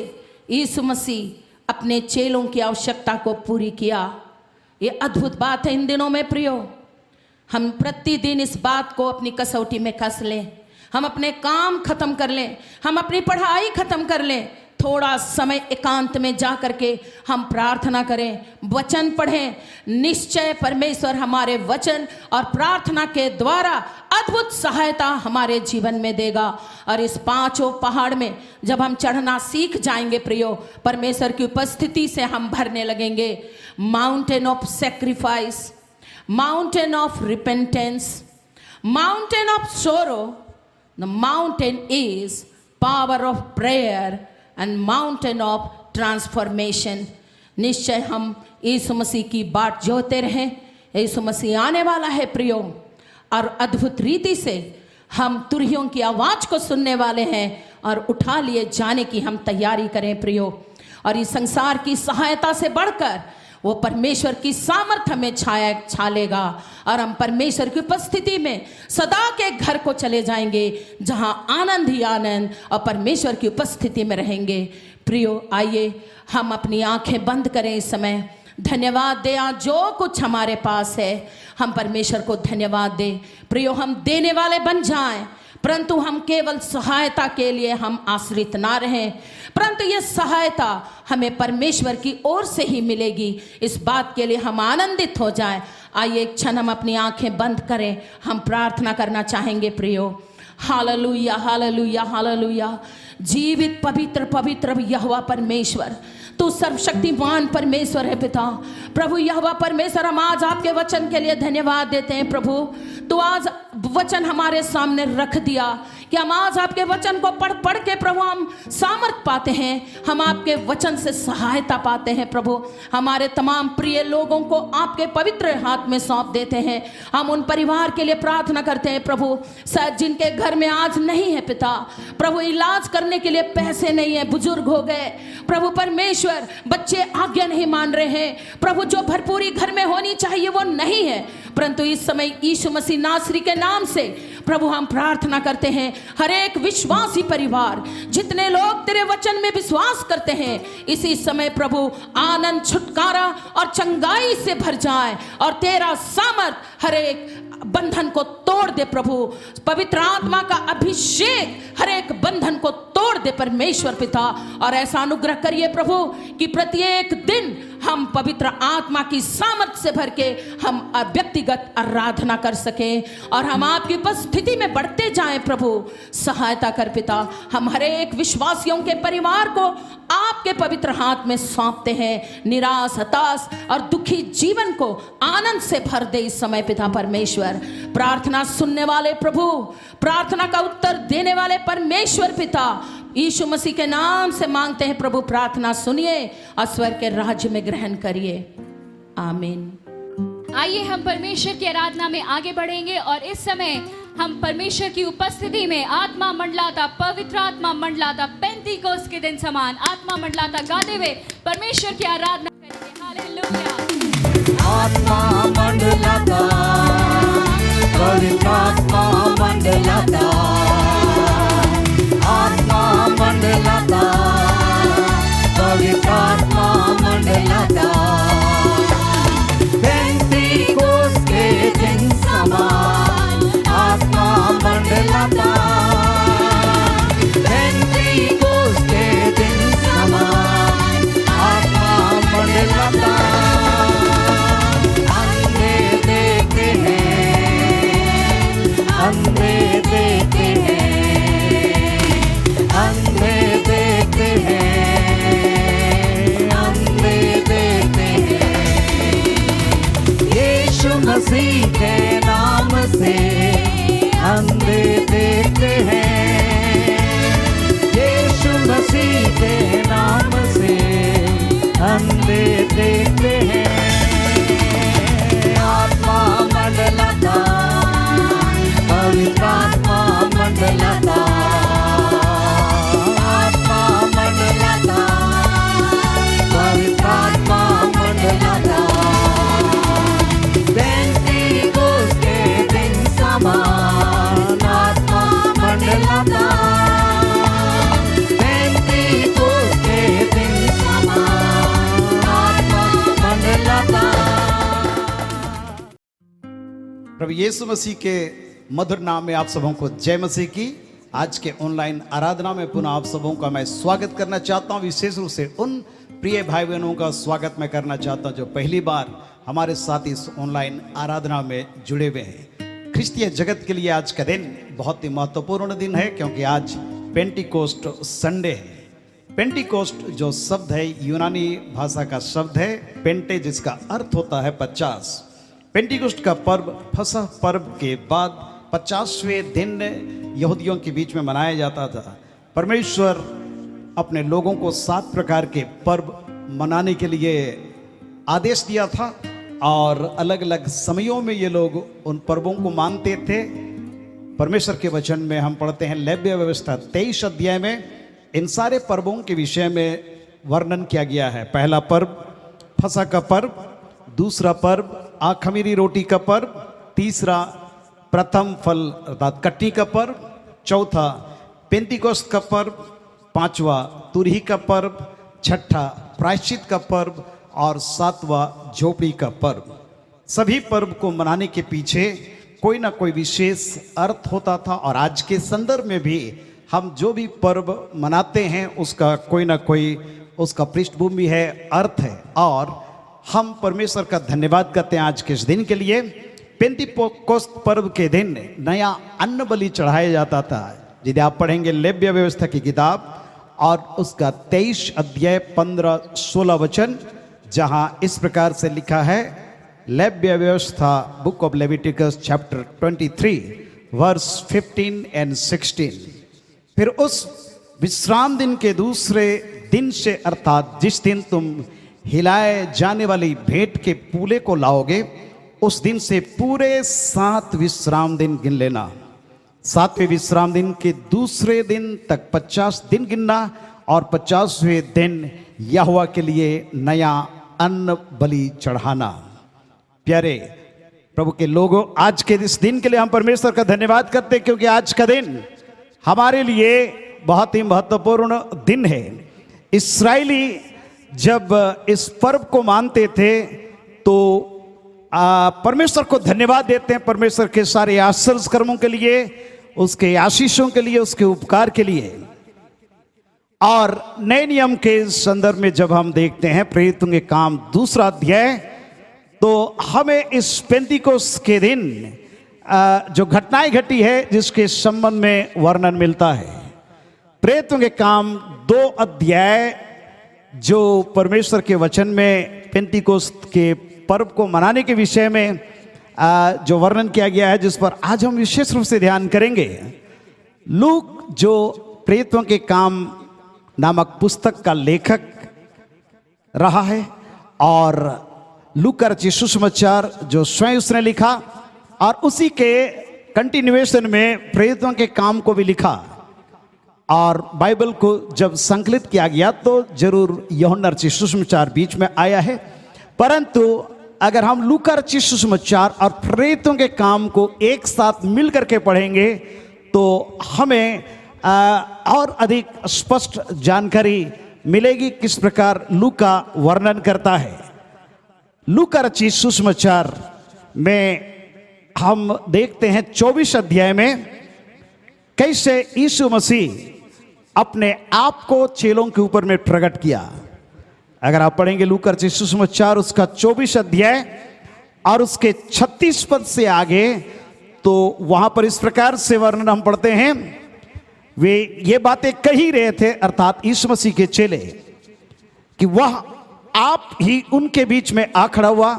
यीशु मसीह अपने चेलों की आवश्यकता को पूरी किया, ये अद्भुत बात है। इन दिनों में प्रियो, हम प्रतिदिन इस बात को अपनी कसौटी में कस लें, हम अपने काम खत्म कर लें, हम अपनी पढ़ाई खत्म कर लें, थोड़ा समय एकांत में जा करके हम प्रार्थना करें, वचन पढ़ें। निश्चय परमेश्वर हमारे वचन और प्रार्थना के द्वारा अद्भुत सहायता हमारे जीवन में देगा। और इस 5 पहाड़ में जब हम चढ़ना सीख जाएंगे प्रियो, परमेश्वर की उपस्थिति से हम भरने लगेंगे। Mountain of sacrifice, mountain of repentance, mountain of सोरो, the mountain is power of prayer and mountain of transformation. निश्चय हम यीशु मसीह की बाट जोते रहें, यीशु मसीह आने वाला है प्रियो, और अद्भुत रीति से हम तुरहियों की आवाज को सुनने वाले हैं और उठा लिए जाने की हम तैयारी करें प्रियो। और इस संसार की सहायता से बढ़कर वो परमेश्वर की सामर्थ्य में छालेगा और हम परमेश्वर की उपस्थिति में सदा के घर को चले जाएंगे, जहां आनंद ही आनंद और परमेश्वर की उपस्थिति में रहेंगे। प्रियो, आइए हम अपनी आंखें बंद करें इस समय, धन्यवाद दें। आज जो कुछ हमारे पास है हम परमेश्वर को धन्यवाद दें। प्रियो, हम देने वाले बन जाएं, परंतु हम केवल सहायता के लिए हम आश्रित ना रहें, परंतु ये सहायता हमें परमेश्वर की ओर से ही मिलेगी। इस बात के लिए हम आनंदित हो जाएं। आइए एक क्षण हम अपनी आंखें बंद करें, हम प्रार्थना करना चाहेंगे प्रियो। Hallelujah hallelujah hallelujah. जीवित पवित्र पवित्र यहोवा परमेश्वर, तू सर्वशक्तिमान परमेश्वर है पिता। प्रभु यहोवा परमेश्वर, हम आज आपके वचन के लिए धन्यवाद देते हैं प्रभु। तू आज वचन हमारे सामने रख दिया कि हम आज आपके वचन को पढ़ पढ़ के प्रभु हम सामर्थ पाते हैं, हम आपके वचन से सहायता पाते हैं प्रभु। हमारे तमाम प्रिय लोगों को आपके पवित्र हाथ में सौंप देते हैं। हम उन परिवार के लिए प्रार्थना करते हैं प्रभु, शायद जिनके घर में आज नहीं है पिता, प्रभु इलाज करने के लिए पैसे नहीं है, बुजुर्ग हो गए प्रभु परमेश्वर, बच्चे आज्ञा नहीं मान रहे हैं प्रभु, जो भरपूरी घर में होनी चाहिए वो नहीं है, परंतु इस समय यीशु मसीह नासरी के नाम से प्रभु हम प्रार्थना करते हैं, हर एक विश्वासी परिवार, जितने लोग तेरे वचन में विश्वास करते हैं, इसी समय प्रभु आनंद, छुटकारा और चंगाई से भर जाए और तेरा सामर्थ हर एक बंधन को तोड़ दे प्रभु। पवित्र आत्मा का अभिषेक हर एक बंधन को तोड़ दे परमेश्वर पिता, और ऐसा अनुग्रह करिए प्रभु कि प्रत्येक दिन हम पवित्र आत्मा की सामर्थ से भर के हम व्यक्तिगत आराधना कर सकें और हम आपकी उपस्थिति में बढ़ते जाएं प्रभु। सहायता कर पिता। हम हर एक विश्वासियों के परिवार को आपके पवित्र हाथ में सौंपते हैं। निराश, हताश और दुखी जीवन को आनंद से भर दे इस समय पिता परमेश्वर। प्रार्थना सुनने वाले प्रभु, प्रार्थना का उत्तर देने वाले परमेश्वर पिता, यीशु मसीह के नाम से मांगते हैं प्रभु, प्रार्थना सुनिए और स्वर्ग के राज्य में ग्रहण करिए। आमीन। आइए हम परमेश्वर की आराधना में आगे बढ़ेंगे और इस समय हम परमेश्वर की उपस्थिति में आत्मा मंडलाता, पवित्र आत्मा मंडलाता, पेंतीकोस्त के दिन समान आत्मा मंडलाता गाते हुए परमेश्वर की आराधना करेंगे। हालेलुया। आत्मा मंडलाता, पवित्र आत्मा मंडलाता, आत्मा मंडलाता, पवित्र आत्मा मंडलाता, पेंतीकोस्त के दिन समान आत्मा मंडलाता, पेंतीकोस्त के दिन समान आत्मा मंडलाता। अंधे देखते हैं, अंधे देखते हैं, अंधे देखते हैं, अंधे देखते हैं। यीशु मसीह के नाम से अंधे देखते हैं, यीशु मसीह के नाम से अंधे देखते हैं। आत्मा मंडलाता, पवित्र आत्मा मंडलाता, आत्मा मंडलाता, पवित्र आत्मा मंडलाता, पेंतीकोस्त के दिन समान आत्मा मंडलाता, पेंतीकोस्त के दिन समान आत्मा मंडलाता। प्रभु यीशु मसीह के मधुर नाम में आप सबों को जय मसीह की। आज के ऑनलाइन आराधना में पुनः आप सबों का मैं स्वागत करना चाहता हूं। विशेष रूप से उन प्रिय भाई बहनों का स्वागत मैं करना चाहता हूं जो पहली बार हमारे साथ इस ऑनलाइन आराधना में जुड़े हुए हैं। ख्रिस्तीय जगत के लिए आज का दिन बहुत ही महत्वपूर्ण दिन है, क्योंकि आज पेंटीकोस्ट संडे है। पेंटीकोस्ट जो शब्द है यूनानी भाषा का शब्द है, पेंटे जिसका अर्थ होता है 50। पेंटीकोस्ट का पर्व फसह पर्व के बाद 50वें दिन यहूदियों के बीच में मनाया जाता था। परमेश्वर अपने लोगों को 7 प्रकार के पर्व मनाने के लिए आदेश दिया था और अलग अलग समयों में ये लोग उन पर्वों को मानते थे। परमेश्वर के वचन में हम पढ़ते हैं लेव्य व्यवस्था 23 अध्याय में इन सारे पर्वों के विषय में वर्णन किया गया है। पहला पर्व फसह का पर्व, दूसरा पर्व आखमीरी रोटी का पर्व, तीसरा प्रथम फल अर्थात कट्टी का पर्व, चौथा पेंतीकोस्त का पर्व, पांचवा तुरही का पर्व, छठा प्रायश्चित का पर्व और सातवां झोपड़ी का पर्व। सभी पर्व को मनाने के पीछे कोई ना कोई विशेष अर्थ होता था, और आज के संदर्भ में भी हम जो भी पर्व मनाते हैं उसका कोई ना कोई उसका पृष्ठभूमि है, अर्थ है। और हम परमेश्वर का धन्यवाद करते हैं आज के इस दिन के लिए। पेंतीकोस्त पर्व के दिन नया अन्न बलि चढ़ाया जाता था। यदि आप पढ़ेंगे लेव्य व्यवस्था की किताब और उसका 23 अध्याय 15-16 वचन, जहां इस प्रकार से लिखा है, लेव्य व्यवस्था book of Leviticus chapter 23 verse 15 and 16। फिर उस विश्राम दिन के दूसरे दिन से, अर्थात जिस दिन तुम हिलाए जाने वाली भेंट के पूले को लाओगे, उस दिन से पूरे 7 विश्राम दिन गिन लेना। 7वें विश्राम दिन के दूसरे दिन तक 50 दिन गिनना, और 50वें दिन यहोवा के लिए नया अन्न बलि चढ़ाना। प्यारे प्रभु के लोगों, आज के इस दिन के लिए हम परमेश्वर का धन्यवाद करते हैं, क्योंकि आज का दिन हमारे लिए बहुत ही महत्वपूर्ण दिन है। इस्राएली जब इस पर्व को मानते थे तो परमेश्वर को धन्यवाद देते हैं, परमेश्वर के सारे आश्चर्य कर्मों के लिए, उसके आशीषों के लिए, उसके उपकार के लिए। और नए नियम के संदर्भ में जब हम देखते हैं प्रेरितों के काम 2 अध्याय, तो हमें इस पेंतीकोस्त के दिन जो घटनाएं घटी है जिसके संबंध में वर्णन मिलता है। प्रेरितों के काम 2 अध्याय जो परमेश्वर के वचन में पेंतीकोस्त के पर्व को मनाने के विषय में जो वर्णन किया गया है, जिस पर आज हम विशेष रूप से ध्यान करेंगे। लूक जो प्रेरितों के काम नामक पुस्तक का लेखक रहा है, और लूक का रचित सुसमाचार जो स्वयं उसने लिखा, और उसी के कंटिन्यूएशन में प्रेरितों के काम को भी लिखा। और बाइबल को जब संकलित किया गया तो जरूर यूहन्ना रचित सुसमाचार बीच में आया है, परंतु अगर हम लूका रचित सुसमाचार और प्रेरितों के काम को एक साथ मिल करके पढ़ेंगे तो हमें और अधिक स्पष्ट जानकारी मिलेगी किस प्रकार लूका वर्णन करता है। लूका रचित सुसमाचार में हम देखते हैं 24 अध्याय में कैसे यीशु मसीह अपने आप को चेलों के ऊपर में प्रकट किया। अगर आप पढ़ेंगे लूका रचित सुसमाचार उसका 24 अध्याय और उसके 36 पद से आगे, तो वहां पर इस प्रकार से वर्णन हम पढ़ते हैं। वे ये बातें कही रहे थे, अर्थात यीशु मसीह के चेले, कि वह आप ही उनके बीच में आ खड़ा हुआ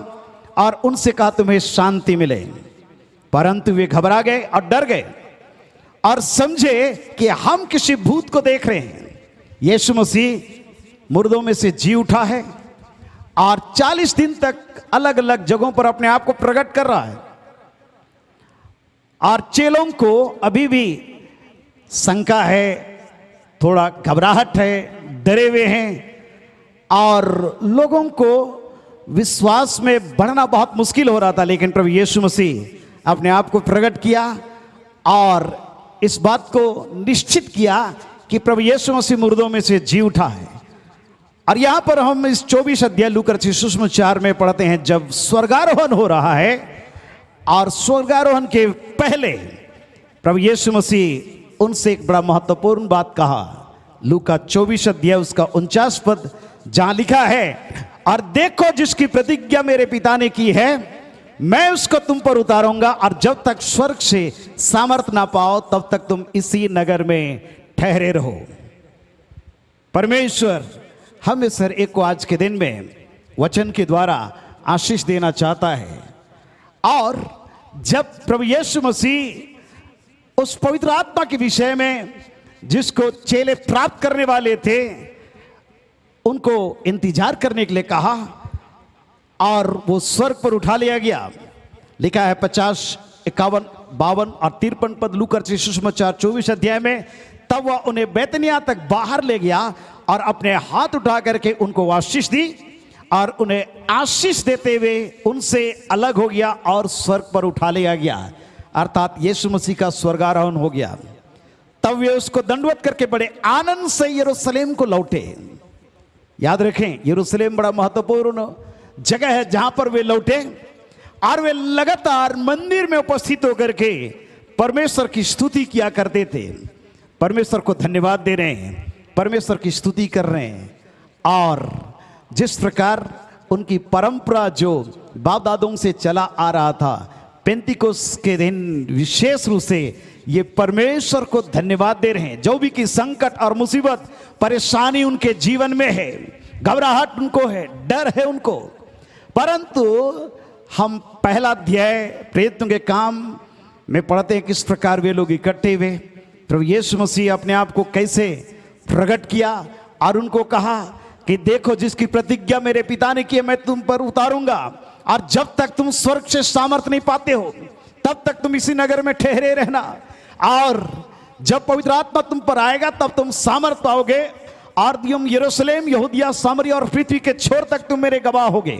और उनसे कहा तुम्हें शांति मिले। परंतु वे घबरा गए और डर गए और समझे कि हम किसी भूत को देख रहे हैं। यीशु मसीह मुर्दों में से जी उठा है और 40 दिन तक अलग अलग जगहों पर अपने आप को प्रकट कर रहा है, और चेलों को अभी भी शंका है, थोड़ा घबराहट है, डरे हुए हैं, और लोगों को विश्वास में बढ़ना बहुत मुश्किल हो रहा था। लेकिन प्रभु यीशु मसीह अपने आप को प्रकट किया और इस बात को निश्चित किया कि प्रभु यीशु मसीह मुर्दों में से जी उठा है। और यहां पर हम इस 24 अध्याय लूका रचित सुसमाचार में पढ़ते हैं, जब स्वर्गारोहण हो रहा है, और स्वर्गारोहण के पहले प्रभु यीशु मसीह उनसे एक बड़ा महत्वपूर्ण बात कहा। लूका 24 अध्याय उसका 49 पद, जहां लिखा है, और देखो जिसकी प्रतिज्ञा मेरे पिता ने की है मैं उसको तुम पर उतारूंगा, और जब तक स्वर्ग से सामर्थ ना पाओ तब तक तुम इसी नगर में ठहरे रहो। परमेश्वर हमें सर एक को आज के दिन में वचन के द्वारा आशीष देना चाहता है। और जब प्रभु यीशु मसीह उस पवित्र आत्मा के विषय में जिसको चेले प्राप्त करने वाले थे उनको इंतजार करने के लिए कहा, और वो स्वर्ग पर उठा लिया गया। लिखा है 50, 51, 52 और 53 पद लूका रचित सुसमाचार 24 अध्याय में। तब वह उन्हें बैतनिया तक बाहर ले गया और अपने हाथ उठा करके उनको आशीष दी, और उन्हें आशीष देते हुए उनसे अलग हो गया और स्वर्ग पर उठा लिया गया, अर्थात यीशु मसीह का स्वर्गारोहण हो गया। तब वे उसको दंडवत करके बड़े आनंद से यरूशलेम को लौटे। याद रखें, यरूशलेम बड़ा महत्वपूर्ण जगह है जहां पर वे लौटे, और वे लगातार मंदिर में उपस्थित होकर के परमेश्वर की स्तुति किया करते थे। परमेश्वर को धन्यवाद दे रहे हैं, परमेश्वर की स्तुति कर रहे हैं। और जिस प्रकार उनकी परंपरा जो बाप दादों से चला आ रहा था, पेंतिकोस्त के दिन विशेष रूप से ये परमेश्वर को धन्यवाद दे रहे हैं। जो भी की संकट और मुसीबत परेशानी उनके जीवन में है, घबराहट उनको है, डर है उनको, परंतु हम पहला अध्याय प्रेरितों के काम में पढ़ते हैं किस प्रकार वे लोग इकट्ठे हुए, प्रभु यीशु मसीह अपने आप को कैसे प्रकट किया और उनको कहा कि देखो जिसकी प्रतिज्ञा मेरे पिता ने की है मैं तुम पर उतारूंगा, और जब तक तुम स्वर्ग से सामर्थ नहीं पाते हो तब तक तुम इसी नगर में ठहरे रहना, और जब पवित्र आत्मा तुम पर आएगा तब तुम सामर्थ पाओगे, और तुम यरूशलेम, यहूदिया, सामरिया और पृथ्वी के छोर तक तुम मेरे गवाह होगे।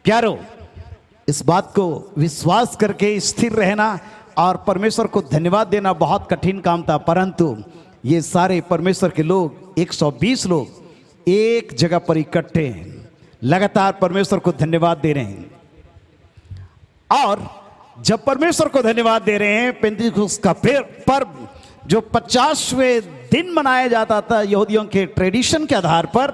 प्यारो, इस बात को विश्वास करके स्थिर रहना और परमेश्वर को धन्यवाद देना बहुत कठिन काम था, परंतु ये सारे परमेश्वर के लोग 120 लोग एक जगह पर इकट्ठे हैं, लगातार परमेश्वर को धन्यवाद दे रहे हैं। और जब परमेश्वर को धन्यवाद दे रहे हैं, पेंतिकोस्त का पर्व जो 50वें दिन मनाया जाता था यहूदियों के ट्रेडिशन के आधार पर,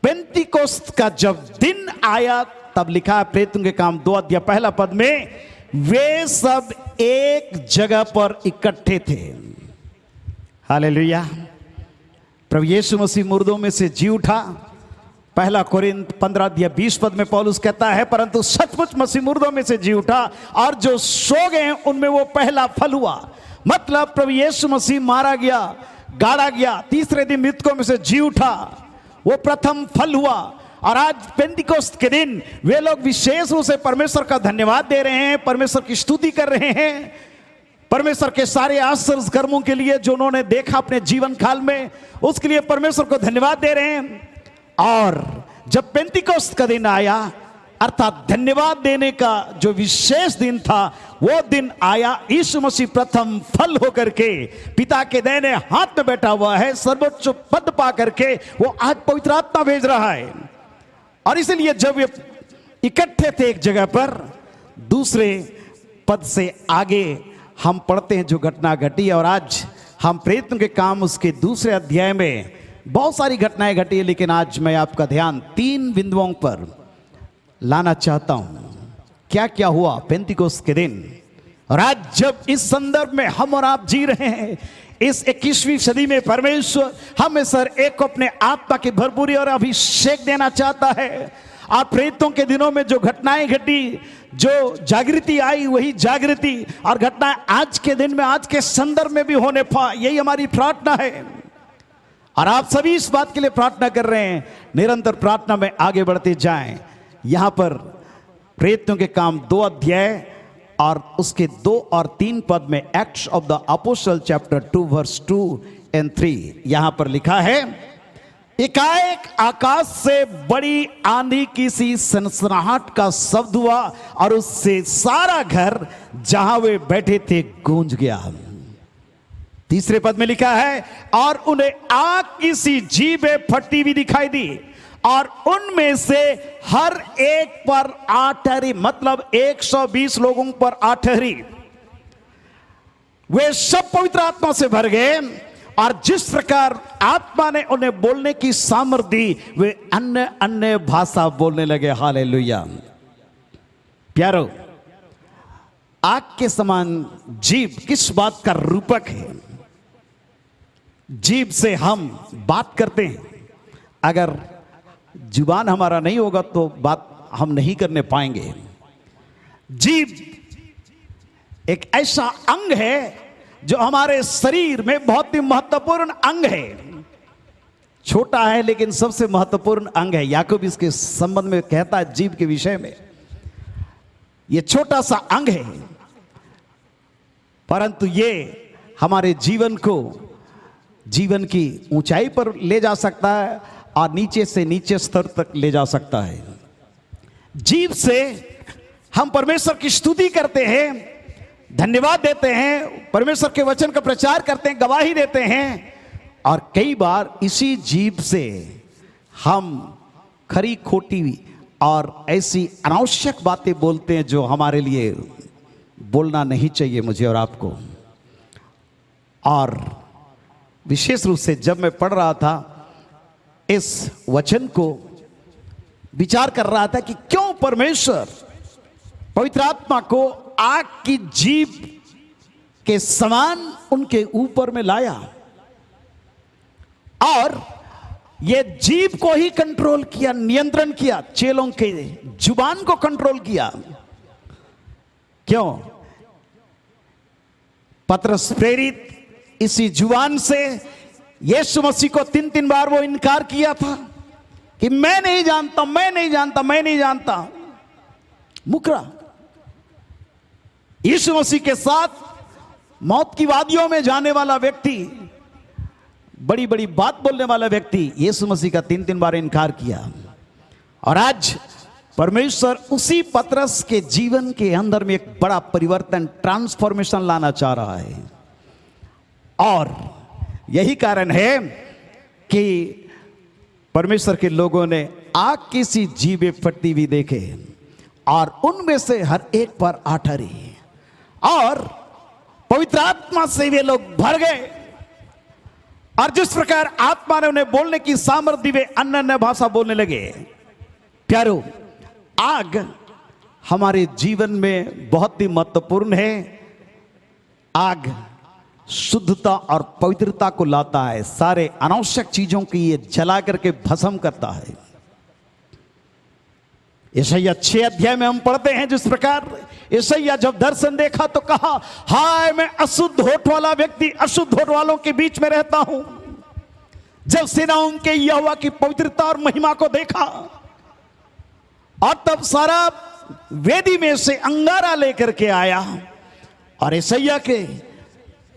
पेंतिकोस्त का जब दिन आया तब लिखा है प्रेरितों के काम 2 अध्याय पहला पद में, वे सब एक जगह पर इकट्ठे थे। हालेलुया। प्रभु यीशु मसीह मुर्दों में से जी उठा। पहला कोरिन्थ 15 अध्याय 20 पद में पौलुस कहता है, परंतु सचमुच मसीह मुर्दों में से जी उठा और जो सो गए उनमें वो पहला फल हुआ। मतलब प्रभु यीशु मसीह मारा गया, गाड़ा गया, तीसरे दिन मृतकों में से जी उठा, वो प्रथम फल हुआ। और आज पेंतिकोस्त के दिन वे लोग विशेष रूप से परमेश्वर का धन्यवाद दे रहे हैं, परमेश्वर की स्तुति कर रहे हैं, परमेश्वर के सारे आश्चर्य कर्मों के लिए जो उन्होंने देखा अपने जीवन काल में, उसके लिए परमेश्वर को धन्यवाद दे रहे हैं। और जब पेंतिकोस्त का दिन आया, अर्थात धन्यवाद देने का जो विशेष दिन था, वो दिन आया, यीशु मसीह प्रथम फल होकर के पिता के दाहिने हाथ में बैठा हुआ है, सर्वोच्च पद पा करके वो आज पवित्र आत्मा भेज रहा है। और इसलिए जब वे इकट्ठे थे एक जगह पर, दूसरे पद से आगे हम पढ़ते हैं जो घटना घटी। और आज हम प्रेरितों के काम उसके दूसरे अध्याय में बहुत सारी घटनाएं घटी है, लेकिन आज मैं आपका ध्यान 3 बिंदुओं पर लाना चाहता हूं। क्या क्या हुआ पेंतिकोस्त के दिन, और आज जब इस संदर्भ में हम और आप जी रहे हैं, इस 21वीं सदी में परमेश्वर हमें सर एक को अपने आत्मा की भरपूरी और अभिषेक देना चाहता है। और प्रेरितों के दिनों में जो घटनाएं घटी, जो जागृति आई, वही जागृति और घटनाएं आज के दिन में, आज के संदर्भ में भी होने पाए, यही हमारी प्रार्थना है। और आप सभी इस बात के लिए प्रार्थना कर रहे हैं, निरंतर प्रार्थना में आगे बढ़ते जाएं। यहां पर प्रेरितों के काम 2 अध्याय और उसके 2 और 3 पद में, Acts of the apostle chapter 2 verse 2 और 3, यहां पर लिखा है, एकाएक आकाश से बड़ी आंधी की सी सनसनाहट का शब्द हुआ और उससे सारा घर जहां वे बैठे थे गूंज गया। तीसरे पद में लिखा है, और उन्हें आग की सी जीभें फटती हुई दिखाई दी और उनमें से हर एक पर 8 ठहरी, मतलब 120 लोगों पर 8 ठहरी। वे सब पवित्र आत्मा से भर गए और जिस प्रकार आत्मा ने उन्हें बोलने की सामर्थ्य दी, वे अन्य अन्य भाषा बोलने लगे। हालेलुया। प्यारो, आग के समान जीभ किस बात का रूपक है? जीभ से हम बात करते हैं, अगर जुबान हमारा नहीं होगा तो बात हम नहीं करने पाएंगे। जीभ एक ऐसा अंग है जो हमारे शरीर में बहुत ही महत्वपूर्ण अंग है। छोटा है लेकिन सबसे महत्वपूर्ण अंग है। याकूब इसके संबंध में कहता है जीभ के विषय में, यह छोटा सा अंग है, परंतु ये हमारे जीवन को जीवन की ऊंचाई पर ले जा सकता है और नीचे से नीचे स्तर तक ले जा सकता है। जीभ से हम परमेश्वर की स्तुति करते हैं, धन्यवाद देते हैं, परमेश्वर के वचन का प्रचार करते हैं, गवाही देते हैं, और कई बार इसी जीभ से हम खरी खोटी और ऐसी अनावश्यक बातें बोलते हैं जो हमारे लिए बोलना नहीं चाहिए, मुझे और आपको। और विशेष रूप से जब मैं पढ़ रहा था इस वचन को, विचार कर रहा था कि क्यों परमेश्वर पवित्र आत्मा को आग की जीभ के समान उनके ऊपर में लाया और ये जीभ को ही कंट्रोल किया, नियंत्रण किया, चेलों के जुबान को कंट्रोल किया। क्यों? पतरस प्रेरित इसी जुबान से यीशु मसीह को 3 बार वो इनकार किया था कि मैं नहीं जानता, मैं नहीं जानता, मैं नहीं जानता। मुकरा यीशु मसीह के साथ मौत की वादियों में जाने वाला व्यक्ति, बड़ी बड़ी बात बोलने वाला व्यक्ति, यीशु मसीह का 3 बार इनकार किया। और आज परमेश्वर उसी पतरस के जीवन के अंदर में एक बड़ा परिवर्तन, ट्रांसफॉर्मेशन लाना चाह रहा है। और यही कारण है कि परमेश्वर के लोगों ने आग की सी जीभें फटती हुई देखे और उनमें से हर एक पर आ ठहरी और पवित्र आत्मा से वे लोग भर गए। और जिस प्रकार आत्मा ने उन्हें बोलने की सामर्थ्य दी, वे अन्य अन्य भाषा बोलने लगे। प्यारो, आग हमारे जीवन में बहुत ही महत्वपूर्ण है। आग शुद्धता और पवित्रता को लाता है, सारे अनावश्यक चीजों की ये जला करके भस्म करता है। यशायाह 6 अध्याय में हम पढ़ते हैं जिस प्रकार यशायाह जब दर्शन देखा तो कहा, हाय मैं अशुद्ध होठ वाला व्यक्ति, अशुद्ध होठ वालों के बीच में रहता हूं। जब सेनाओं के यहोवा की पवित्रता और महिमा को देखा और तब सारा वेदी में से अंगारा लेकर के आया और यशायाह के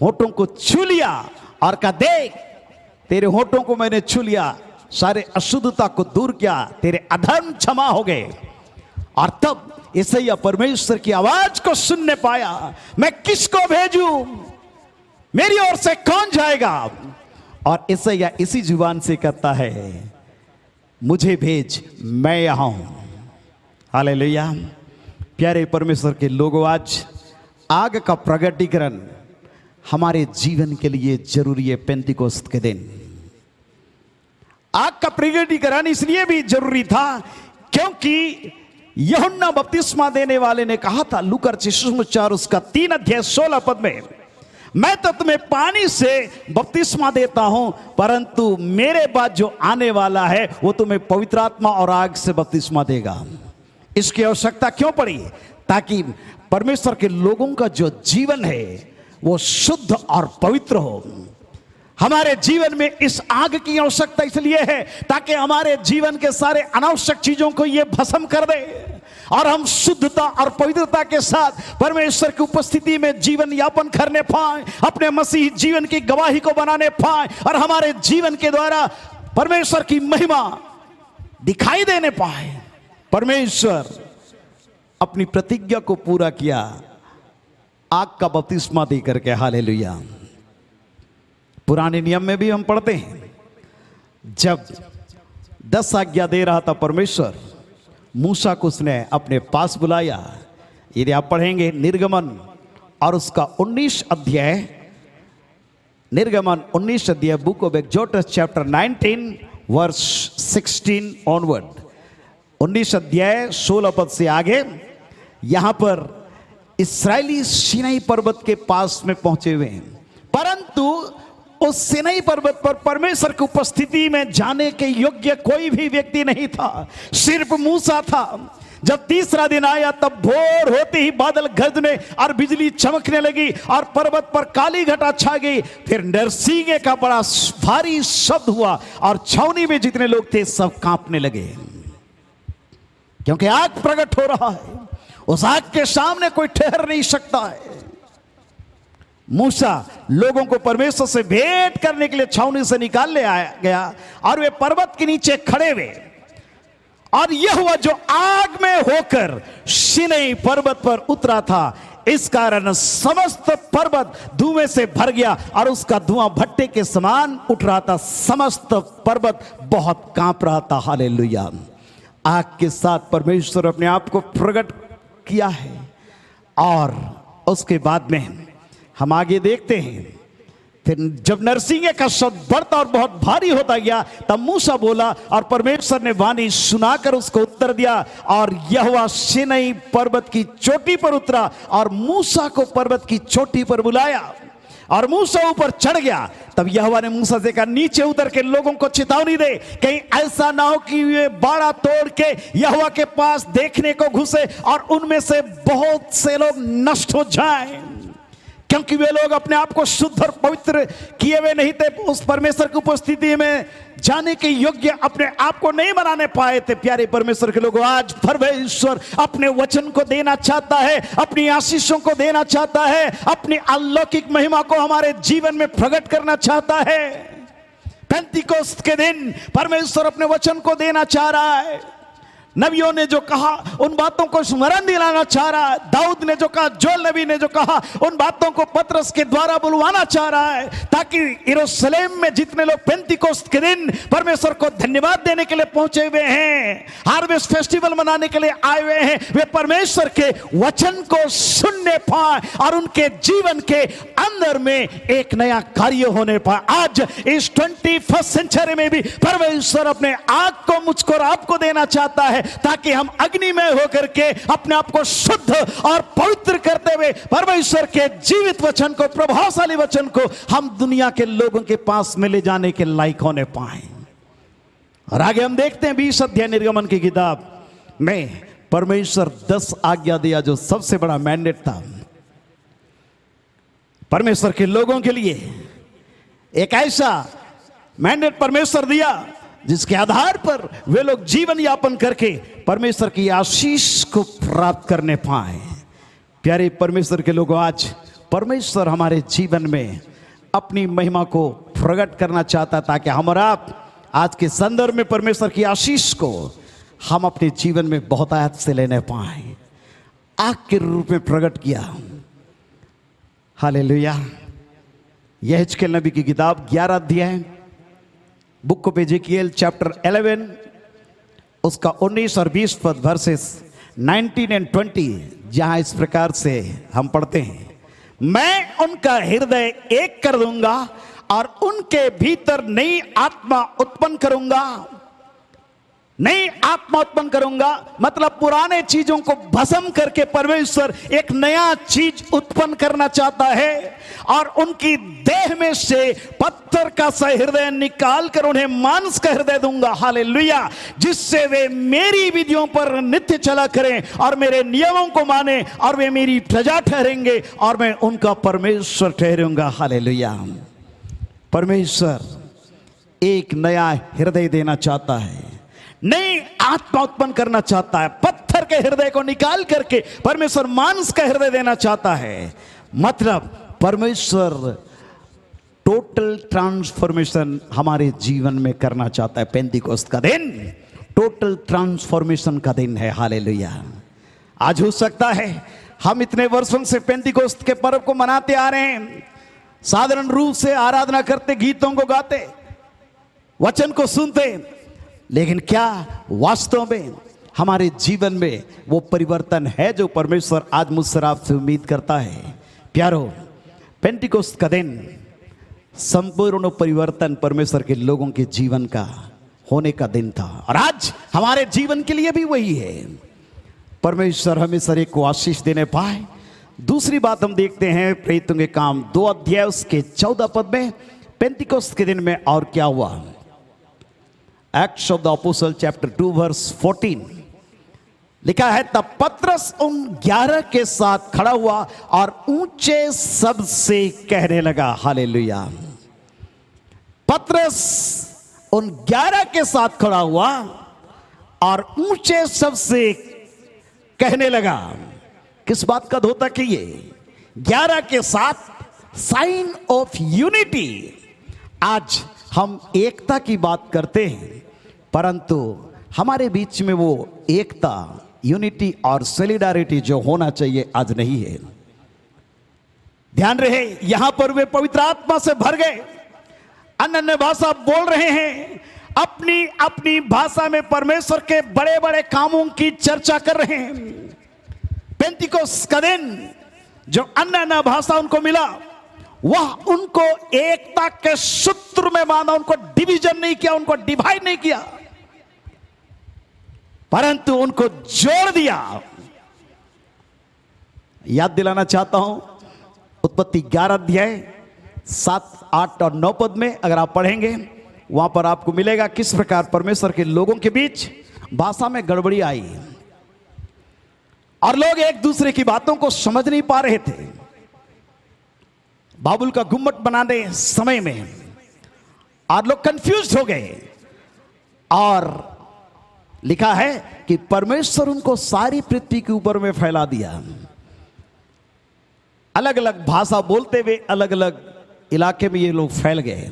होठों को छू लिया और कहा, देख तेरे होठों को मैंने छू लिया, सारे अशुद्धता को दूर किया, तेरे अधर्म क्षमा हो गए। और तब यशायाह परमेश्वर की आवाज को सुनने पाया, मैं किसको भेजूं, मेरी ओर से कौन जाएगा। और यशायाह इसी जुबान से कहता है, मुझे भेज, मैं यहां हूं। हालेलुया। प्यारे परमेश्वर के लोगों, आज आग का प्रगटीकरण हमारे जीवन के लिए जरूरी है। पेंतिकोस्त के दिन आग का प्रगटीकरण इसलिए भी जरूरी था क्योंकि यूहन्ना बपतिस्मा देने वाले ने कहा था, लूका सुसमाचार उसका 3 अध्याय 16 पद में, मैं तो तुम्हें पानी से बपतिस्मा देता हूं, परंतु मेरे बाद जो आने वाला है वो तुम्हें पवित्र आत्मा और आग से बपतिस्मा देगा। इसकी आवश्यकता क्यों पड़ी? ताकि परमेश्वर के लोगों का जो जीवन है वो शुद्ध और पवित्र हो। हमारे जीवन में इस आग की आवश्यकता इसलिए है ताकि हमारे जीवन के सारे अनावश्यक चीजों को ये भस्म कर दे और हम शुद्धता और पवित्रता के साथ परमेश्वर की उपस्थिति में जीवन यापन करने पाए, अपने मसीह जीवन की गवाही को बनाने पाए और हमारे जीवन के द्वारा परमेश्वर की महिमा दिखाई देने पाए। परमेश्वर अपनी प्रतिज्ञा को पूरा किया आग का बपतिस्मा दे करके। हालेलुया। पुराने नियम में भी हम पढ़ते हैं, जब 10 आज्ञा दे रहा था परमेश्वर, मूसा को उसने अपने पास बुलाया। यदि आप पढ़ेंगे निर्गमन और उसका 19 अध्याय, निर्गमन 19 अध्याय, book of Exodus chapter 19 verse 16 onward, 19 अध्याय 16 पद से आगे, यहां पर इस्राएली सीनाई पर्वत के पास में पहुंचे हुए हैं, परंतु उस सीनाई पर्वत पर परमेश्वर की उपस्थिति में जाने के योग्य कोई भी व्यक्ति नहीं था, सिर्फ मूसा था। जब तीसरा दिन आया तब भोर होते ही बादल गरजने और बिजली चमकने लगी और पर्वत पर काली घटा छा गई। फिर नरसिंगे का बड़ा भारी शब्द हुआ और छावनी में जितने लोग थे सब कांपने लगे, क्योंकि आग प्रकट हो रहा है। उस आग के सामने कोई ठहर नहीं सकता है। मूसा लोगों को परमेश्वर से भेंट करने के लिए छावनी से निकाल ले आया गया और वे पर्वत के नीचे खड़े हुए, और यह हुआ जो आग में होकर सीनै पर्वत पर उतरा था, इस कारण समस्त पर्वत धुएं से भर गया और उसका धुआं भट्टे के समान उठ रहा था। समस्त पर्वत बहुत कांप रहा था। हालेलुया। आग के साथ परमेश्वर अपने आप को प्रकट किया है। और उसके बाद में हम आगे देखते हैं, फिर जब नरसिंगे का शब्द बढ़ता और बहुत भारी होता गया, तब मूसा बोला और परमेश्वर ने वाणी सुनाकर उसको उत्तर दिया। और यहोवा सीनै पर्वत की चोटी पर उतरा और मूसा को पर्वत की चोटी पर बुलाया और मूसा ऊपर चढ़ गया। तब यहोवा ने मूसा से कहा, नीचे उतर के लोगों को चेतावनी दे, कहीं ऐसा ना हो कि वे बाड़ा तोड़ के यहोवा के पास देखने को घुसे और उनमें से बहुत से लोग नष्ट हो जाएं, क्योंकि वे लोग अपने आप को शुद्ध और पवित्र किए हुए नहीं थे, उस परमेश्वर की उपस्थिति में जाने के योग्य अपने आप को नहीं बनाने पाए थे। प्यारे परमेश्वर के लोगों, आज परमेश्वर अपने वचन को देना चाहता है, अपनी आशीषों को देना चाहता है, अपनी अलौकिक महिमा को हमारे जीवन में प्रकट करना चाहता है। पेंतिकोस्त के दिन परमेश्वर अपने वचन को देना चाह रहा है। नबियों ने जो कहा उन बातों को स्मरण दिलाना चाह रहा है। दाऊद ने जो कहा, जोएल नबी ने जो कहा, उन बातों को पतरस के द्वारा बुलवाना चाह रहा है, ताकि यरूशलेम में जितने लोग पेंतिकोस्त के दिन परमेश्वर को धन्यवाद देने के लिए पहुंचे हुए हैं, हार्वेस्ट फेस्टिवल मनाने के लिए आए हुए हैं, वे परमेश्वर के वचन को सुनने पाए और उनके जीवन के अंदर में एक नया कार्य होने पाए। आज इस 21st सेंचुरी में भी परमेश्वर अपने आग को मुझको और आपको देना चाहता है, ताकि हम अग्निमय होकर के अपने आप को शुद्ध और पवित्र करते हुए परमेश्वर के जीवित वचन को, प्रभावशाली वचन को हम दुनिया के लोगों के पास में ले जाने के लायक होने पाए। और आगे हम देखते हैं 20 अध्याय निर्गमन की किताब में परमेश्वर 10 आज्ञा दिया, जो सबसे बड़ा मैंडेट था परमेश्वर के लोगों के लिए। एक ऐसा मैंडेट परमेश्वर दिया जिसके आधार पर वे लोग जीवन यापन करके परमेश्वर की आशीष को प्राप्त करने पाए। प्यारे परमेश्वर के लोगों, आज परमेश्वर हमारे जीवन में अपनी महिमा को प्रकट करना चाहता, ताकि हमारा आज के संदर्भ में परमेश्वर की आशीष को हम अपने जीवन में बहुत आयत से लेने पाए। आग के रूप में प्रकट किया। हालेलुया। यहेजकेल नबी की किताब 11 अध्याय, बुक ऑफ एजेकियल चैप्टर 11, उसका 19 और 20 पद, वर्सेस 19 और 20, जहां इस प्रकार से हम पढ़ते हैं, मैं उनका हृदय एक कर दूंगा और उनके भीतर नई आत्मा उत्पन्न करूंगा। नई आत्मा उत्पन्न करूंगा मतलब पुराने चीजों को भस्म करके परमेश्वर एक नया चीज उत्पन्न करना चाहता है, और उनकी देह में से पत्थर का सा हृदय निकाल कर उन्हें मांस का हृदय दूंगा। हालेलुया। जिससे वे मेरी विधियों पर नित्य चला करें और मेरे नियमों को माने, और वे मेरी प्रजा ठहरेंगे और मैं उनका परमेश्वर ठहरूंगा। हालेलुया। परमेश्वर एक नया हृदय देना चाहता है, नई आत्मा उत्पन्न करना चाहता है। पत्थर के हृदय को निकाल करके परमेश्वर मांस का हृदय देना चाहता है। मतलब परमेश्वर टोटल ट्रांसफॉर्मेशन हमारे जीवन में करना चाहता है। पेंतिकोस्त का दिन टोटल ट्रांसफॉर्मेशन का दिन है। हालेलुया। आज हो सकता है हम इतने वर्षों से पेंतिकोस्त के पर्व को मनाते आ रहे हैं, साधारण रूप से आराधना करते, गीतों को गाते, वचन को सुनते, लेकिन क्या वास्तव में हमारे जीवन में वो परिवर्तन है जो परमेश्वर आज मुझसे आपसे उम्मीद करता है? प्यारो, पेंटिकोस्त का दिन संपूर्ण परिवर्तन परमेश्वर के लोगों के जीवन का होने का दिन था, और आज हमारे जीवन के लिए भी वही है। परमेश्वर हमें सर एक को आशीष देने पाए। दूसरी बात हम देखते हैं प्रेरितों के काम 2 अध्याय उसके 14 पद में पेंटिकोस्त के दिन में और क्या हुआ। Acts of the apostle chapter 2 verse 14 लिखा है, तब पतरस उन 11 के साथ खड़ा हुआ और ऊंचे शब्द से कहने लगा। हालेलुया। पतरस उन 11 के साथ खड़ा हुआ और ऊंचे शब्द से कहने लगा। किस बात का धोता कि ये 11 के साथ साइन ऑफ यूनिटी। आज हम एकता की बात करते हैं, परंतु हमारे बीच में वो एकता, यूनिटी और सॉलिडारिटी जो होना चाहिए आज नहीं है। ध्यान रहे, यहां पर वे पवित्र आत्मा से भर गए, अन्य भाषा बोल रहे हैं, अपनी अपनी भाषा में परमेश्वर के बड़े बड़े कामों की चर्चा कर रहे हैं। पेंतिकोस्त का दिन जो अन्य भाषा उनको मिला, वह उनको एकता के सूत्र में बांधा, उनको डिवीजन नहीं किया, उनको डिवाइड नहीं किया, परंतु उनको जोड़ दिया। याद दिलाना चाहता हूं, उत्पत्ति 11 अध्याय 7, 8 और 9 पद में अगर आप पढ़ेंगे, वहां पर आपको मिलेगा किस प्रकार परमेश्वर के लोगों के बीच भाषा में गड़बड़ी आई और लोग एक दूसरे की बातों को समझ नहीं पा रहे थे। बाबुल का गुम्मट बनाने समय में और लोग कंफ्यूज हो गए, और लिखा है कि परमेश्वर उनको सारी पृथ्वी के ऊपर में फैला दिया। अलग अलग भाषा बोलते हुए अलग अलग इलाके में ये लोग फैल गए,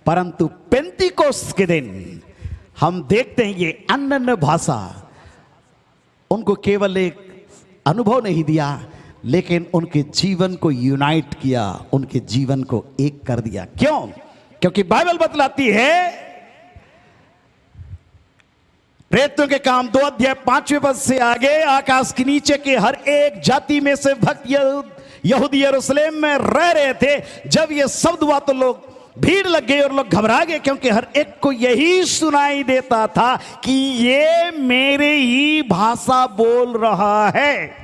परंतु पेंतिकोस्त के दिन हम देखते हैं ये अन्य अन्य भाषा उनको केवल एक अनुभव नहीं दिया, लेकिन उनके जीवन को यूनाइट किया, उनके जीवन को एक कर दिया। क्यों? क्योंकि बाइबल बतलाती है, प्रेरितों के काम 2 अध्याय 5वें पद से आगे, आकाश के नीचे के हर एक जाति में से भक्त यहूदी यरूशलेम में रह रहे थे। जब ये शब्द हुआ तो लोग भीड़ लग गई और लोग घबरा गए, क्योंकि हर एक को यही सुनाई देता था कि ये मेरे ही भाषा बोल रहा है,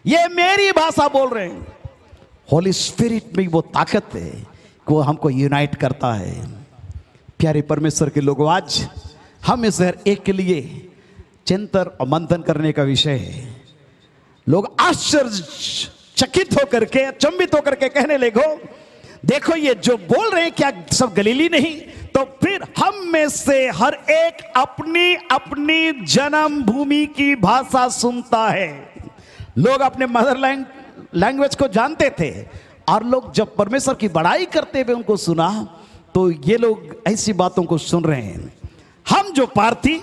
ये मेरी भाषा बोल रहे हैं। होली स्पिरिट में वो ताकत है कि वो हमको यूनाइट करता है। प्यारे परमेश्वर के लोगों, आज हम इस हर एक के लिए चिंतन और मंथन करने का विषय है। लोग आश्चर्यचकित होकर के, अचंभित होकर के कहने लगे, देखो ये जो बोल रहे हैं क्या सब गलीली नहीं? तो फिर हम में से हर एक अपनी अपनी जन्मभूमि की भाषा सुनता है। लोग अपने मदर लैंग्वेज को जानते थे, और लोग जब परमेश्वर की बड़ाई करते हुए उनको सुना, तो ये लोग ऐसी बातों को सुन रहे हैं। हम जो पार्थी,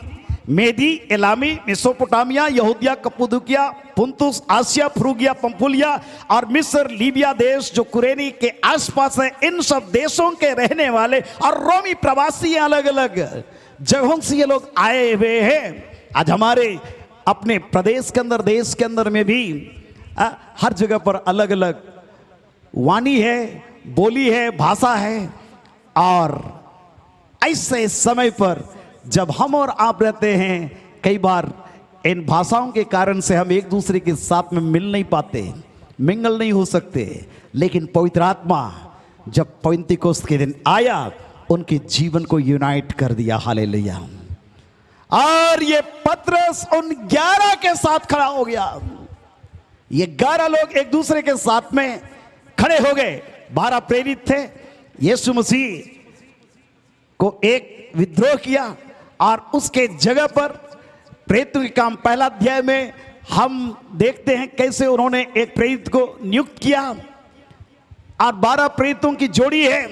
मेदी, एलामी, मेसोपोटामिया, यहूदिया, कप्पदूकिया, पुंतुस, आसिया, फ्रूगिया, पंफुलिया और मिस्र, लीबिया देश जो कुरेनी के आसपास है, इन सब देशों के रहने वाले और रोमी प्रवासी अलग अलग जगहों से ये लोग आए हुए हैं। आज हमारे अपने प्रदेश के अंदर, देश के अंदर में भी हर जगह पर अलग अलग वाणी है, बोली है, भाषा है। और ऐसे समय पर जब हम और आप रहते हैं, कई बार इन भाषाओं के कारण से हम एक दूसरे के साथ में मिल नहीं पाते, मिंगल नहीं हो सकते, लेकिन पवित्र आत्मा जब पेंतिकोस्त के दिन आया, उनके जीवन को यूनाइट कर दिया। हालेलुया। और ये पतरस उन 11 के साथ खड़ा हो गया। ये 11 लोग एक दूसरे के साथ में खड़े हो गए। 12 प्रेरित थे। यीशु मसीह को एक विद्रोह किया और उसके जगह पर प्रेरितों के काम 1 अध्याय में हम देखते हैं कैसे उन्होंने एक प्रेरित को नियुक्त किया, और 12 प्रेरितों की जोड़ी है।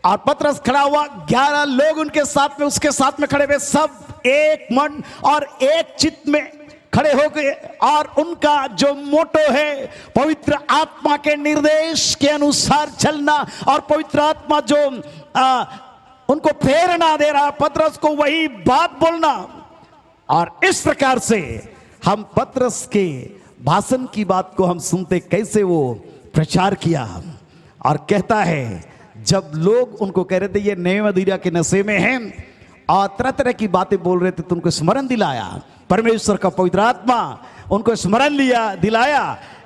और पतरस खड़ा हुआ, 11 लोग उनके साथ में, उसके साथ में खड़े हुए, सब एक मन और एक चित्त में खड़े हो गए। और उनका जो मोटो है, पवित्र आत्मा के निर्देश के अनुसार चलना, और पवित्र आत्मा जो उनको प्रेरणा दे रहा, पतरस को वही बात बोलना। और इस प्रकार से हम पतरस के भाषण की बात को हम सुनते, कैसे वो प्रचार किया। और कहता है, जब लोग उनको कह रहे थे ये नए मदिरा के नशे में हैं और तरह तरह की बातें बोल रहे थे, तो उनको स्मरण दिलाया परमेश्वर का पवित्र आत्मा, उनको स्मरण दिलाया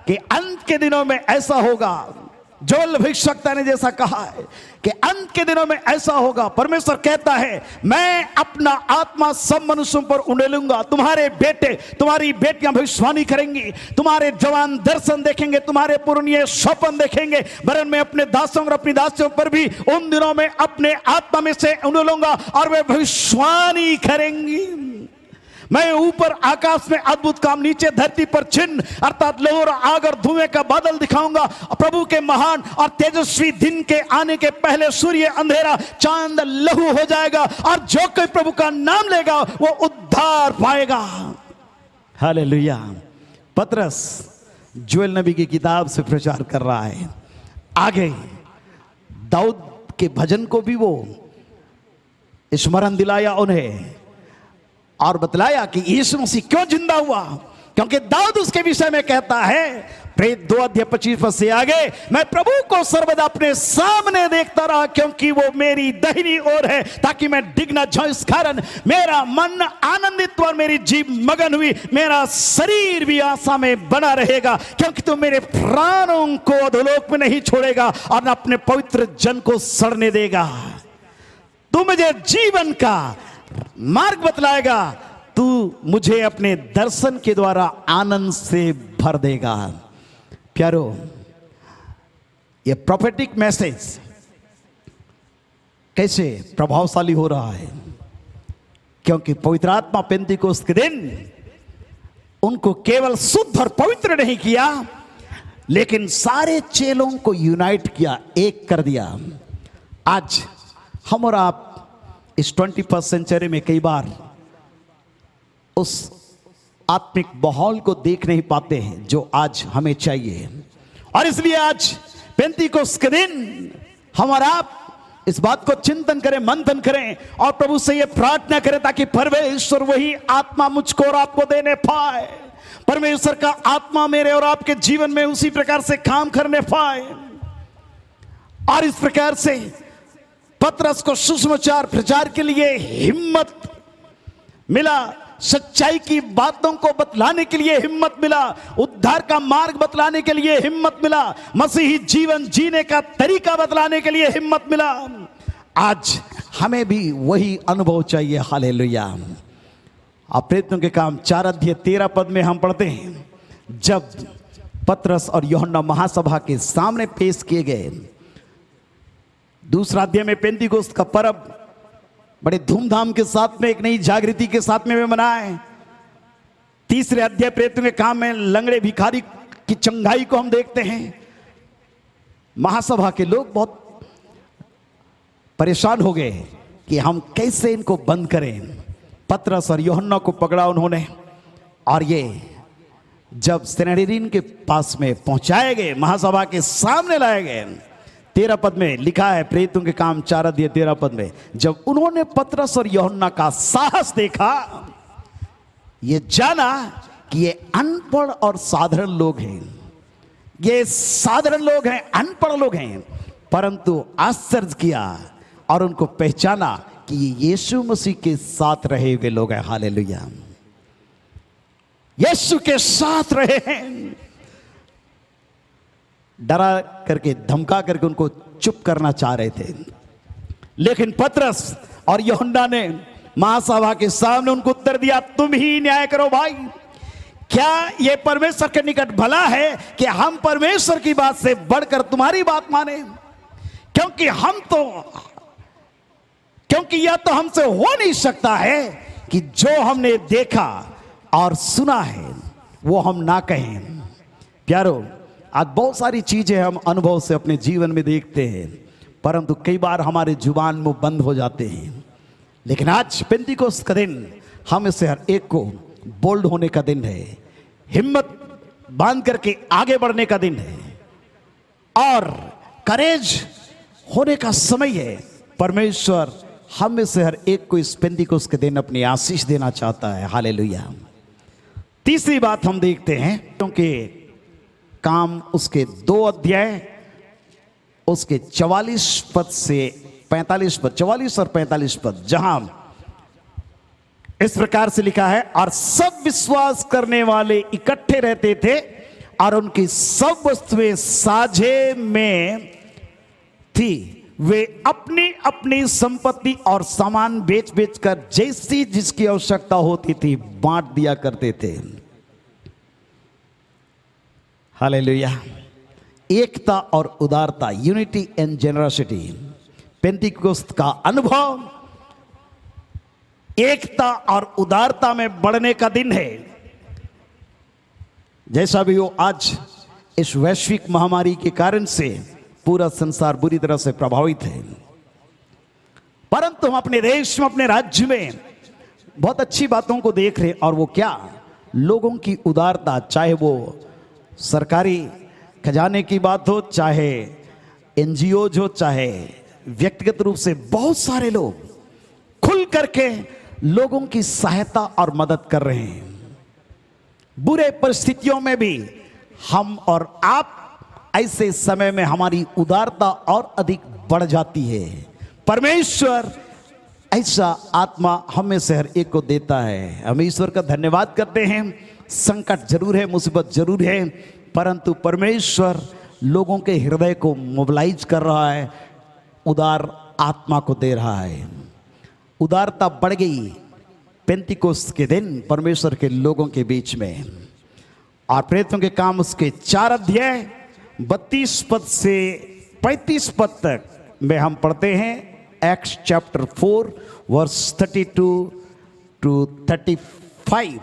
कि अंत के दिनों में ऐसा होगा। जोएल भविष्यवक्ता ने जैसा कहा है कि अंत के दिनों में ऐसा होगा। परमेश्वर कहता है, मैं अपना आत्मा सब मनुष्यों पर उंडेलूंगा। तुम्हारे बेटे, तुम्हारी बेटियां भविष्यवाणी करेंगी, तुम्हारे जवान दर्शन देखेंगे, तुम्हारे पुरनिये स्वप्न देखेंगे। वरन मैं अपने दासों और अपनी दासियों पर भी उन दिनों में अपने आत्मा में से उंडेलूंगा और वे भविष्यवाणी करेंगी। मैं ऊपर आकाश में अद्भुत काम, नीचे धरती पर चिन्ह अर्थात लहू और आग और धुएं का बादल दिखाऊंगा। प्रभु के महान और तेजस्वी दिन के आने के पहले सूर्य अंधेरा, चांद लहू हो जाएगा, और जो कोई प्रभु का नाम लेगा वो उद्धार पाएगा। हालेलुया। पतरस जोएल नबी की किताब से प्रचार कर रहा है। आगे दाऊद के भजन को भी वो स्मरण दिलाया उन्हें और बतलाया कि यीशु मसीह क्यों जिंदा हुआ, क्योंकि दाऊद उसके विषय में कहता है प्रेरित 2:25 से आगे, मैं प्रभु को सर्वदा अपने सामने देखता रहा क्योंकि वो मेरी दाहिनी ओर है, ताकि मैं डिग न जाऊं। इस कारण मेरा मन आनंदित और मेरी जीभ मगन हुई, मेरा शरीर भी आशा में बना रहेगा, क्योंकि तू मेरे प्राणों को अधोलोक में नहीं छोड़ेगा और न अपने पवित्र जन को सड़ने देगा। तू मुझे जीवन का मार्ग बतलाएगा, तू मुझे अपने दर्शन के द्वारा आनंद से भर देगा। प्यारो, ये प्रोफेटिक मैसेज कैसे प्रभावशाली हो रहा है, क्योंकि पवित्र आत्मा पेंतीकोस्त के दिन उनको केवल शुद्ध और पवित्र नहीं किया, लेकिन सारे चेलों को यूनाइट किया, एक कर दिया। आज हम और आप इस 21st सेंचुरी में कई बार उस आत्मिक माहौल को देख नहीं पाते हैं जो आज हमें चाहिए, और इसलिए आज पेंतीकोस्त के दिन हम और आप इस बात को चिंतन करें, मंथन करें और प्रभु से ये प्रार्थना करें ताकि परमेश्वर वही आत्मा मुझको और आपको देने पाए, परमेश्वर का आत्मा मेरे और आपके जीवन में उसी प्रकार से काम करने पाए। और इस प्रकार से पतरस को सुसमाचार प्रचार के लिए हिम्मत मिला, सच्चाई की बातों को बतलाने के लिए हिम्मत मिला, उद्धार का मार्ग बतलाने के लिए हिम्मत मिला, मसीही जीवन जीने का तरीका बतलाने के लिए हिम्मत मिला। आज हमें भी वही अनुभव चाहिए। हालेलुया। अब प्रेरितों के काम 4:13 में हम पढ़ते हैं, जब पतरस और यूहन्ना महासभा के सामने पेश किए गए। दूसरा अध्याय में पेंतीकोस्त का पर्व बड़े धूमधाम के साथ में, एक नई जागृति के साथ में मनाए। तीसरे अध्याय प्रेरितों के काम में लंगड़े भिखारी की चंगाई को हम देखते हैं। महासभा के लोग बहुत परेशान हो गए कि हम कैसे इनको बंद करें। पतरस और यूहन्ना को पकड़ा उन्होंने, और ये जब सेनेडरीन के पास में पहुंचाए गए, महासभा के सामने लाए गए, 13 में लिखा है, प्रेरितों के काम 4:13 में, जब उन्होंने पतरस और यूहन्ना का साहस देखा, ये जाना कि ये अनपढ़ और साधारण लोग हैं, ये साधारण लोग हैं, अनपढ़ लोग हैं, परंतु आश्चर्य किया और उनको पहचाना कि ये यीशु मसीह के साथ रहे हुए लोग हैं। हालेलुया। यीशु के साथ रहे हैं। डरा करके, धमका करके उनको चुप करना चाह रहे थे, लेकिन पतरस और यूहन्ना ने महासभा के सामने उनको उत्तर दिया, तुम ही न्याय करो भाई। क्या यह परमेश्वर के निकट भला है कि हम परमेश्वर की बात से बढ़कर तुम्हारी बात माने? क्योंकि यह तो हमसे हो नहीं सकता है कि जो हमने देखा और सुना है वो हम ना कहें। प्यारो, आज बहुत सारी चीजें हम अनुभव से अपने जीवन में देखते हैं, परंतु कई बार हमारे जुबान मुंह बंद हो जाते हैं। लेकिन आज पेंतीकोस्त का दिन हम इससे हर एक को बोल्ड होने का दिन है, हिम्मत बांध करके आगे बढ़ने का दिन है और करेज होने का समय है। परमेश्वर हम में से हर एक को इस पेंतीकोस्त के दिन अपनी आशीष देना चाहता है। हालेलुया। तीसरी बात हम देखते हैं, क्योंकि काम उसके 2 अध्याय उसके 44 पद से 45 पद, 44 और 45 पद, जहां इस प्रकार से लिखा है, और सब विश्वास करने वाले इकट्ठे रहते थे और उनकी सब वस्तुएं साझे में थी। वे अपनी अपनी संपत्ति और सामान बेच बेच कर जैसी जिसकी आवश्यकता होती थी बांट दिया करते थे। हालेलुया। एकता और उदारता, यूनिटी एंड जेनरसिटी, पेंतीकोस्त का अनुभव एकता और उदारता में बढ़ने का दिन है। जैसा भी हो, आज इस वैश्विक महामारी के कारण से पूरा संसार बुरी तरह से प्रभावित है, परंतु हम अपने देश में, अपने राज्य में बहुत अच्छी बातों को देख रहे हैं। और वो क्या? लोगों की उदारता, चाहे वो सरकारी खजाने की बात हो, चाहे एनजीओ हो, चाहे व्यक्तिगत रूप से बहुत सारे लोग खुल करके लोगों की सहायता और मदद कर रहे हैं। बुरे परिस्थितियों में भी हम और आप, ऐसे समय में हमारी उदारता और अधिक बढ़ जाती है। परमेश्वर ऐसा आत्मा हमें से हर एक को देता है। हम ईश्वर का धन्यवाद करते हैं। संकट जरूर है, मुसीबत जरूर है, परंतु परमेश्वर लोगों के हृदय को मोबिलाइज कर रहा है, उदार आत्मा को दे रहा है। उदारता बढ़ गई पेंतिकोस्त के दिन परमेश्वर के लोगों के बीच में। और प्रेरितों के काम उसके 4 अध्याय 32 पद से 35 पद तक में हम पढ़ते हैं। एक्ट्स चैप्टर 4 वर्स 32 टू 35,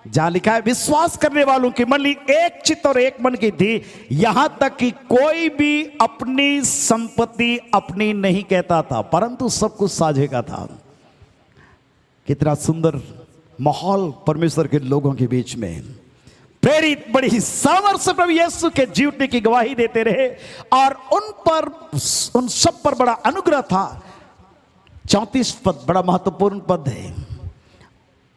जहां लिखा है, विश्वास करने वालों की मंडली एक चित्त और एक मन की थी, यहां तक कि कोई भी अपनी संपत्ति अपनी नहीं कहता था, परंतु सब कुछ साझे का था। कितना सुंदर माहौल परमेश्वर के लोगों के बीच में। प्रेरित बड़ी सामर्थ्य प्रभु यीशु के जीवने की गवाही देते रहे और उन सब पर बड़ा अनुग्रह था। 34 पद बड़ा महत्वपूर्ण पद है।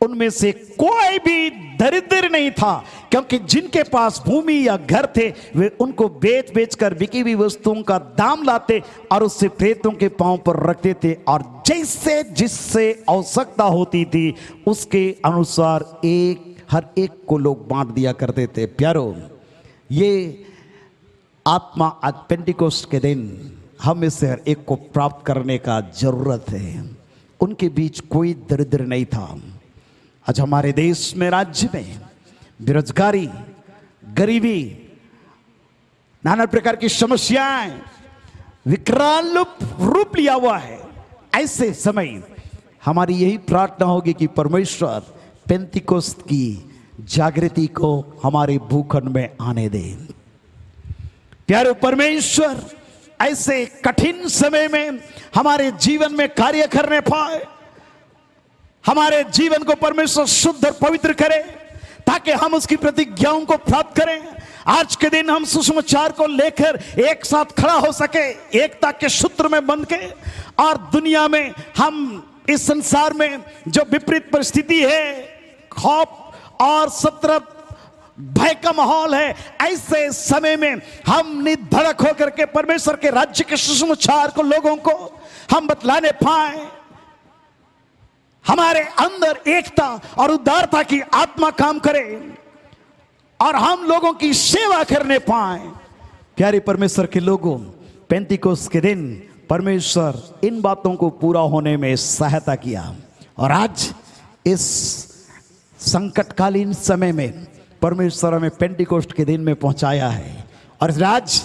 उनमें से कोई भी दरिद्र नहीं था, क्योंकि जिनके पास भूमि या घर थे वे उनको बेच बेच कर बिकी हुई वस्तुओं का दाम लाते और उससे प्रेतों के पांव पर रखते थे, और जैसे जिससे आवश्यकता होती थी उसके अनुसार हर एक को लोग बांट दिया करते थे। प्यारो, ये आत्मा आज पेंटिकोस्ट के दिन हम में से हर एक को प्राप्त करने का जरूरत है। उनके बीच कोई दरिद्र नहीं था। आज हमारे देश में, राज्य में बेरोजगारी, गरीबी, नाना प्रकार की समस्याएं विकराल रूप लिया हुआ है। ऐसे समय हमारी यही प्रार्थना होगी कि परमेश्वर पेंतिकोस्त की जागृति को हमारे भूखंड में आने दे। प्यारे परमेश्वर, ऐसे कठिन समय में हमारे जीवन में कार्य करने पाए। हमारे जीवन को परमेश्वर शुद्ध और पवित्र करे, ताकि हम उसकी प्रतिज्ञाओं को प्राप्त करें। आज के दिन हम सुसमाचार को लेकर एक साथ खड़ा हो सके, एकता के सूत्र में बंध के, और दुनिया में हम इस संसार में जो विपरीत परिस्थिति है, खौफ और सत्रह भय का माहौल है, ऐसे समय में हम निर्धड़क होकर के परमेश्वर के राज्य के सुसमाचार को लोगों को हम बतलाने पाए। हमारे अंदर एकता और उदारता की आत्मा काम करे और हम लोगों की सेवा करने पाए। प्यारे परमेश्वर के लोगों, पेंतिकोस्त के दिन परमेश्वर इन बातों को पूरा होने में सहायता किया, और आज इस संकटकालीन समय में परमेश्वर हमें पेंटिकोस्ट के दिन में पहुंचाया है। और आज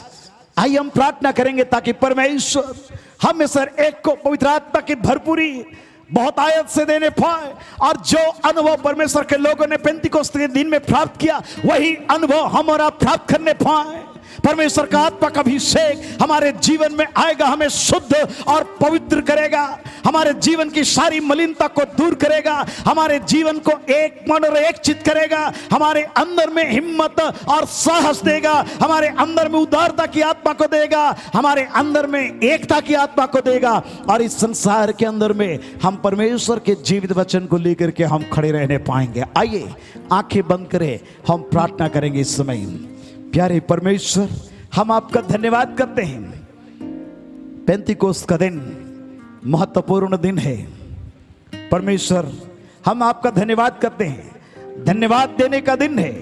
आइए हम प्रार्थना करेंगे ताकि परमेश्वर हमें सर एक को पवित्र आत्मा की भरपूरी बहुत आयत से देने पाए, और जो अनुभव परमेश्वर के लोगों ने पेंटिकोस्ट के दिन में प्राप्त किया वही अनुभव हम और आप प्राप्त करने पाए। परमेश्वर का आत्मा का अभिषेक हमारे जीवन में आएगा, हमें शुद्ध और पवित्र करेगा, हमारे जीवन की सारी मलिनता को दूर करेगा, हमारे जीवन को एक मन और एक चित्त करेगा, हमारे अंदर में हिम्मत और साहस देगा, हमारे अंदर में उदारता की आत्मा को देगा, हमारे अंदर में एकता की आत्मा को देगा, और इस संसार के अंदर में हम परमेश्वर के जीवित वचन को लेकर के हम खड़े रहने पाएंगे। आइए आंखें बंद करें, हम प्रार्थना करेंगे इस समय। प्यारे परमेश्वर, हम आपका धन्यवाद करते हैं। पेंतिकोस्त का दिन महत्वपूर्ण दिन है। परमेश्वर, हम आपका धन्यवाद करते हैं। धन्यवाद देने का दिन है।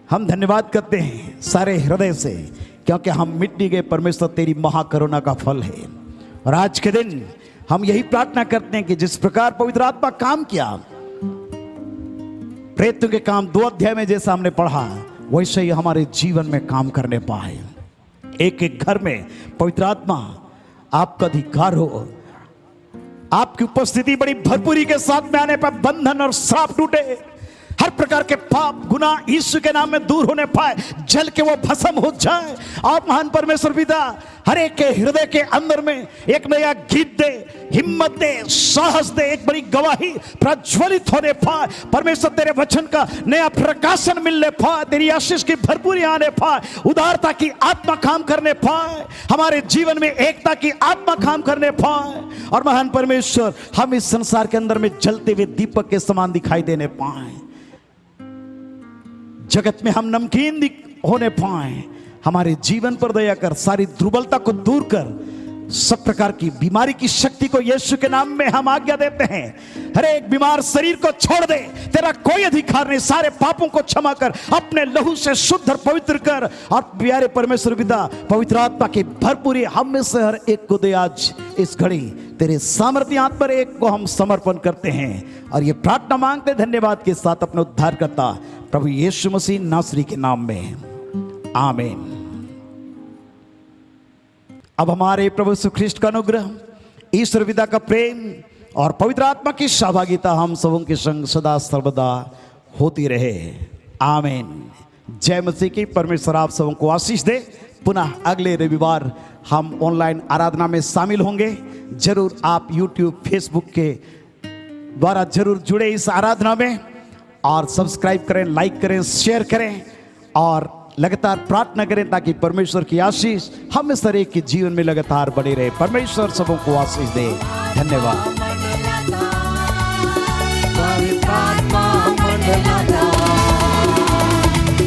हम धन्यवाद करते हैं सारे हृदय से, क्योंकि हम मिट नहीं गए परमेश्वर, तेरी महाकरुणा का फल है। और आज के दिन हम यही प्रार्थना करते हैं कि जिस प्रकार पवित्र आत्मा काम किया, प्रेरितों के काम 2 अध्याय में जैसा हमने पढ़ा, वैसे ही हमारे जीवन में काम करने पाए। एक एक घर में पवित्र आत्मा आपका अधिकार हो, आपकी उपस्थिति बड़ी भरपूरी के साथ में आने पर बंधन और श्राप टूटे। हर प्रकार के पाप गुनाह यीशु के नाम में दूर होने पाए, जल के वो भस्म हो जाए। आप महान परमेश्वर पिता हर एक के हृदय के अंदर में एक नया गीत दे, हिम्मत दे, साहस दे, एक बड़ी गवाही प्रज्वलित होने पाए। परमेश्वर तेरे वचन का नया प्रकाशन मिलने पाए, तेरी आशीष की भरपूरी आने पाए, उदारता की आत्मा काम करने पाए, हमारे जीवन में एकता की आत्मा काम करने पाए। और महान परमेश्वर हम इस संसार के अंदर में जलते हुए दीपक के समान दिखाई देने पाए, जगत में हम नमकीन होने पाए। हमारे जीवन पर दया कर, सारी दुर्बलता को दूर कर, सब प्रकार की बीमारी की शक्ति को यीशु के नाम में हम आज्ञा देते हैं। हर एक बीमार शरीर को छोड़ दे, तेरा कोई अधिकार नहीं। सारे पापों को क्षमा कर, अपने लहू से शुद्ध और पवित्र कर। और प्यारे परमेश्वर पिता पवित्र आत्मा की भरपूरी हम में से हर एक को दे। आज इस घड़ी तेरे सामर्थ्य हाथ पर एक को हम समर्पण करते हैं और ये प्रार्थना मांगते धन्यवाद के साथ अपने उद्धारकर्ता प्रभु यीशु मसीह नासरी के नाम में, आमीन। अब हमारे प्रभु यीशु ख्रीष्ट का अनुग्रह, ईश्वर पिता का प्रेम और पवित्र आत्मा की सहभागिता हम सबों के संग सदा सर्वदा होती रहे, आमीन। जय मसीह की। परमेश्वर आप सबों को आशीष दे। पुनः अगले रविवार हम ऑनलाइन आराधना में शामिल होंगे। जरूर आप यूट्यूब फेसबुक के द्वारा जरूर जुड़े इस आराधना में और सब्सक्राइब करें, लाइक करें, शेयर करें और लगातार प्रार्थना करें ताकि परमेश्वर की आशीष हम सर एक के जीवन में लगातार बनी रहे। परमेश्वर सबों को आशीष दे। धन्यवाद। पवित्र आत्मा मंडलाता,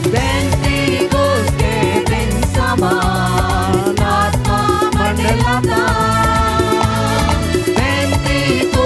पेंतीकोस्त के दिन समान आत्मा मंडलाता, पेंतीकोस्त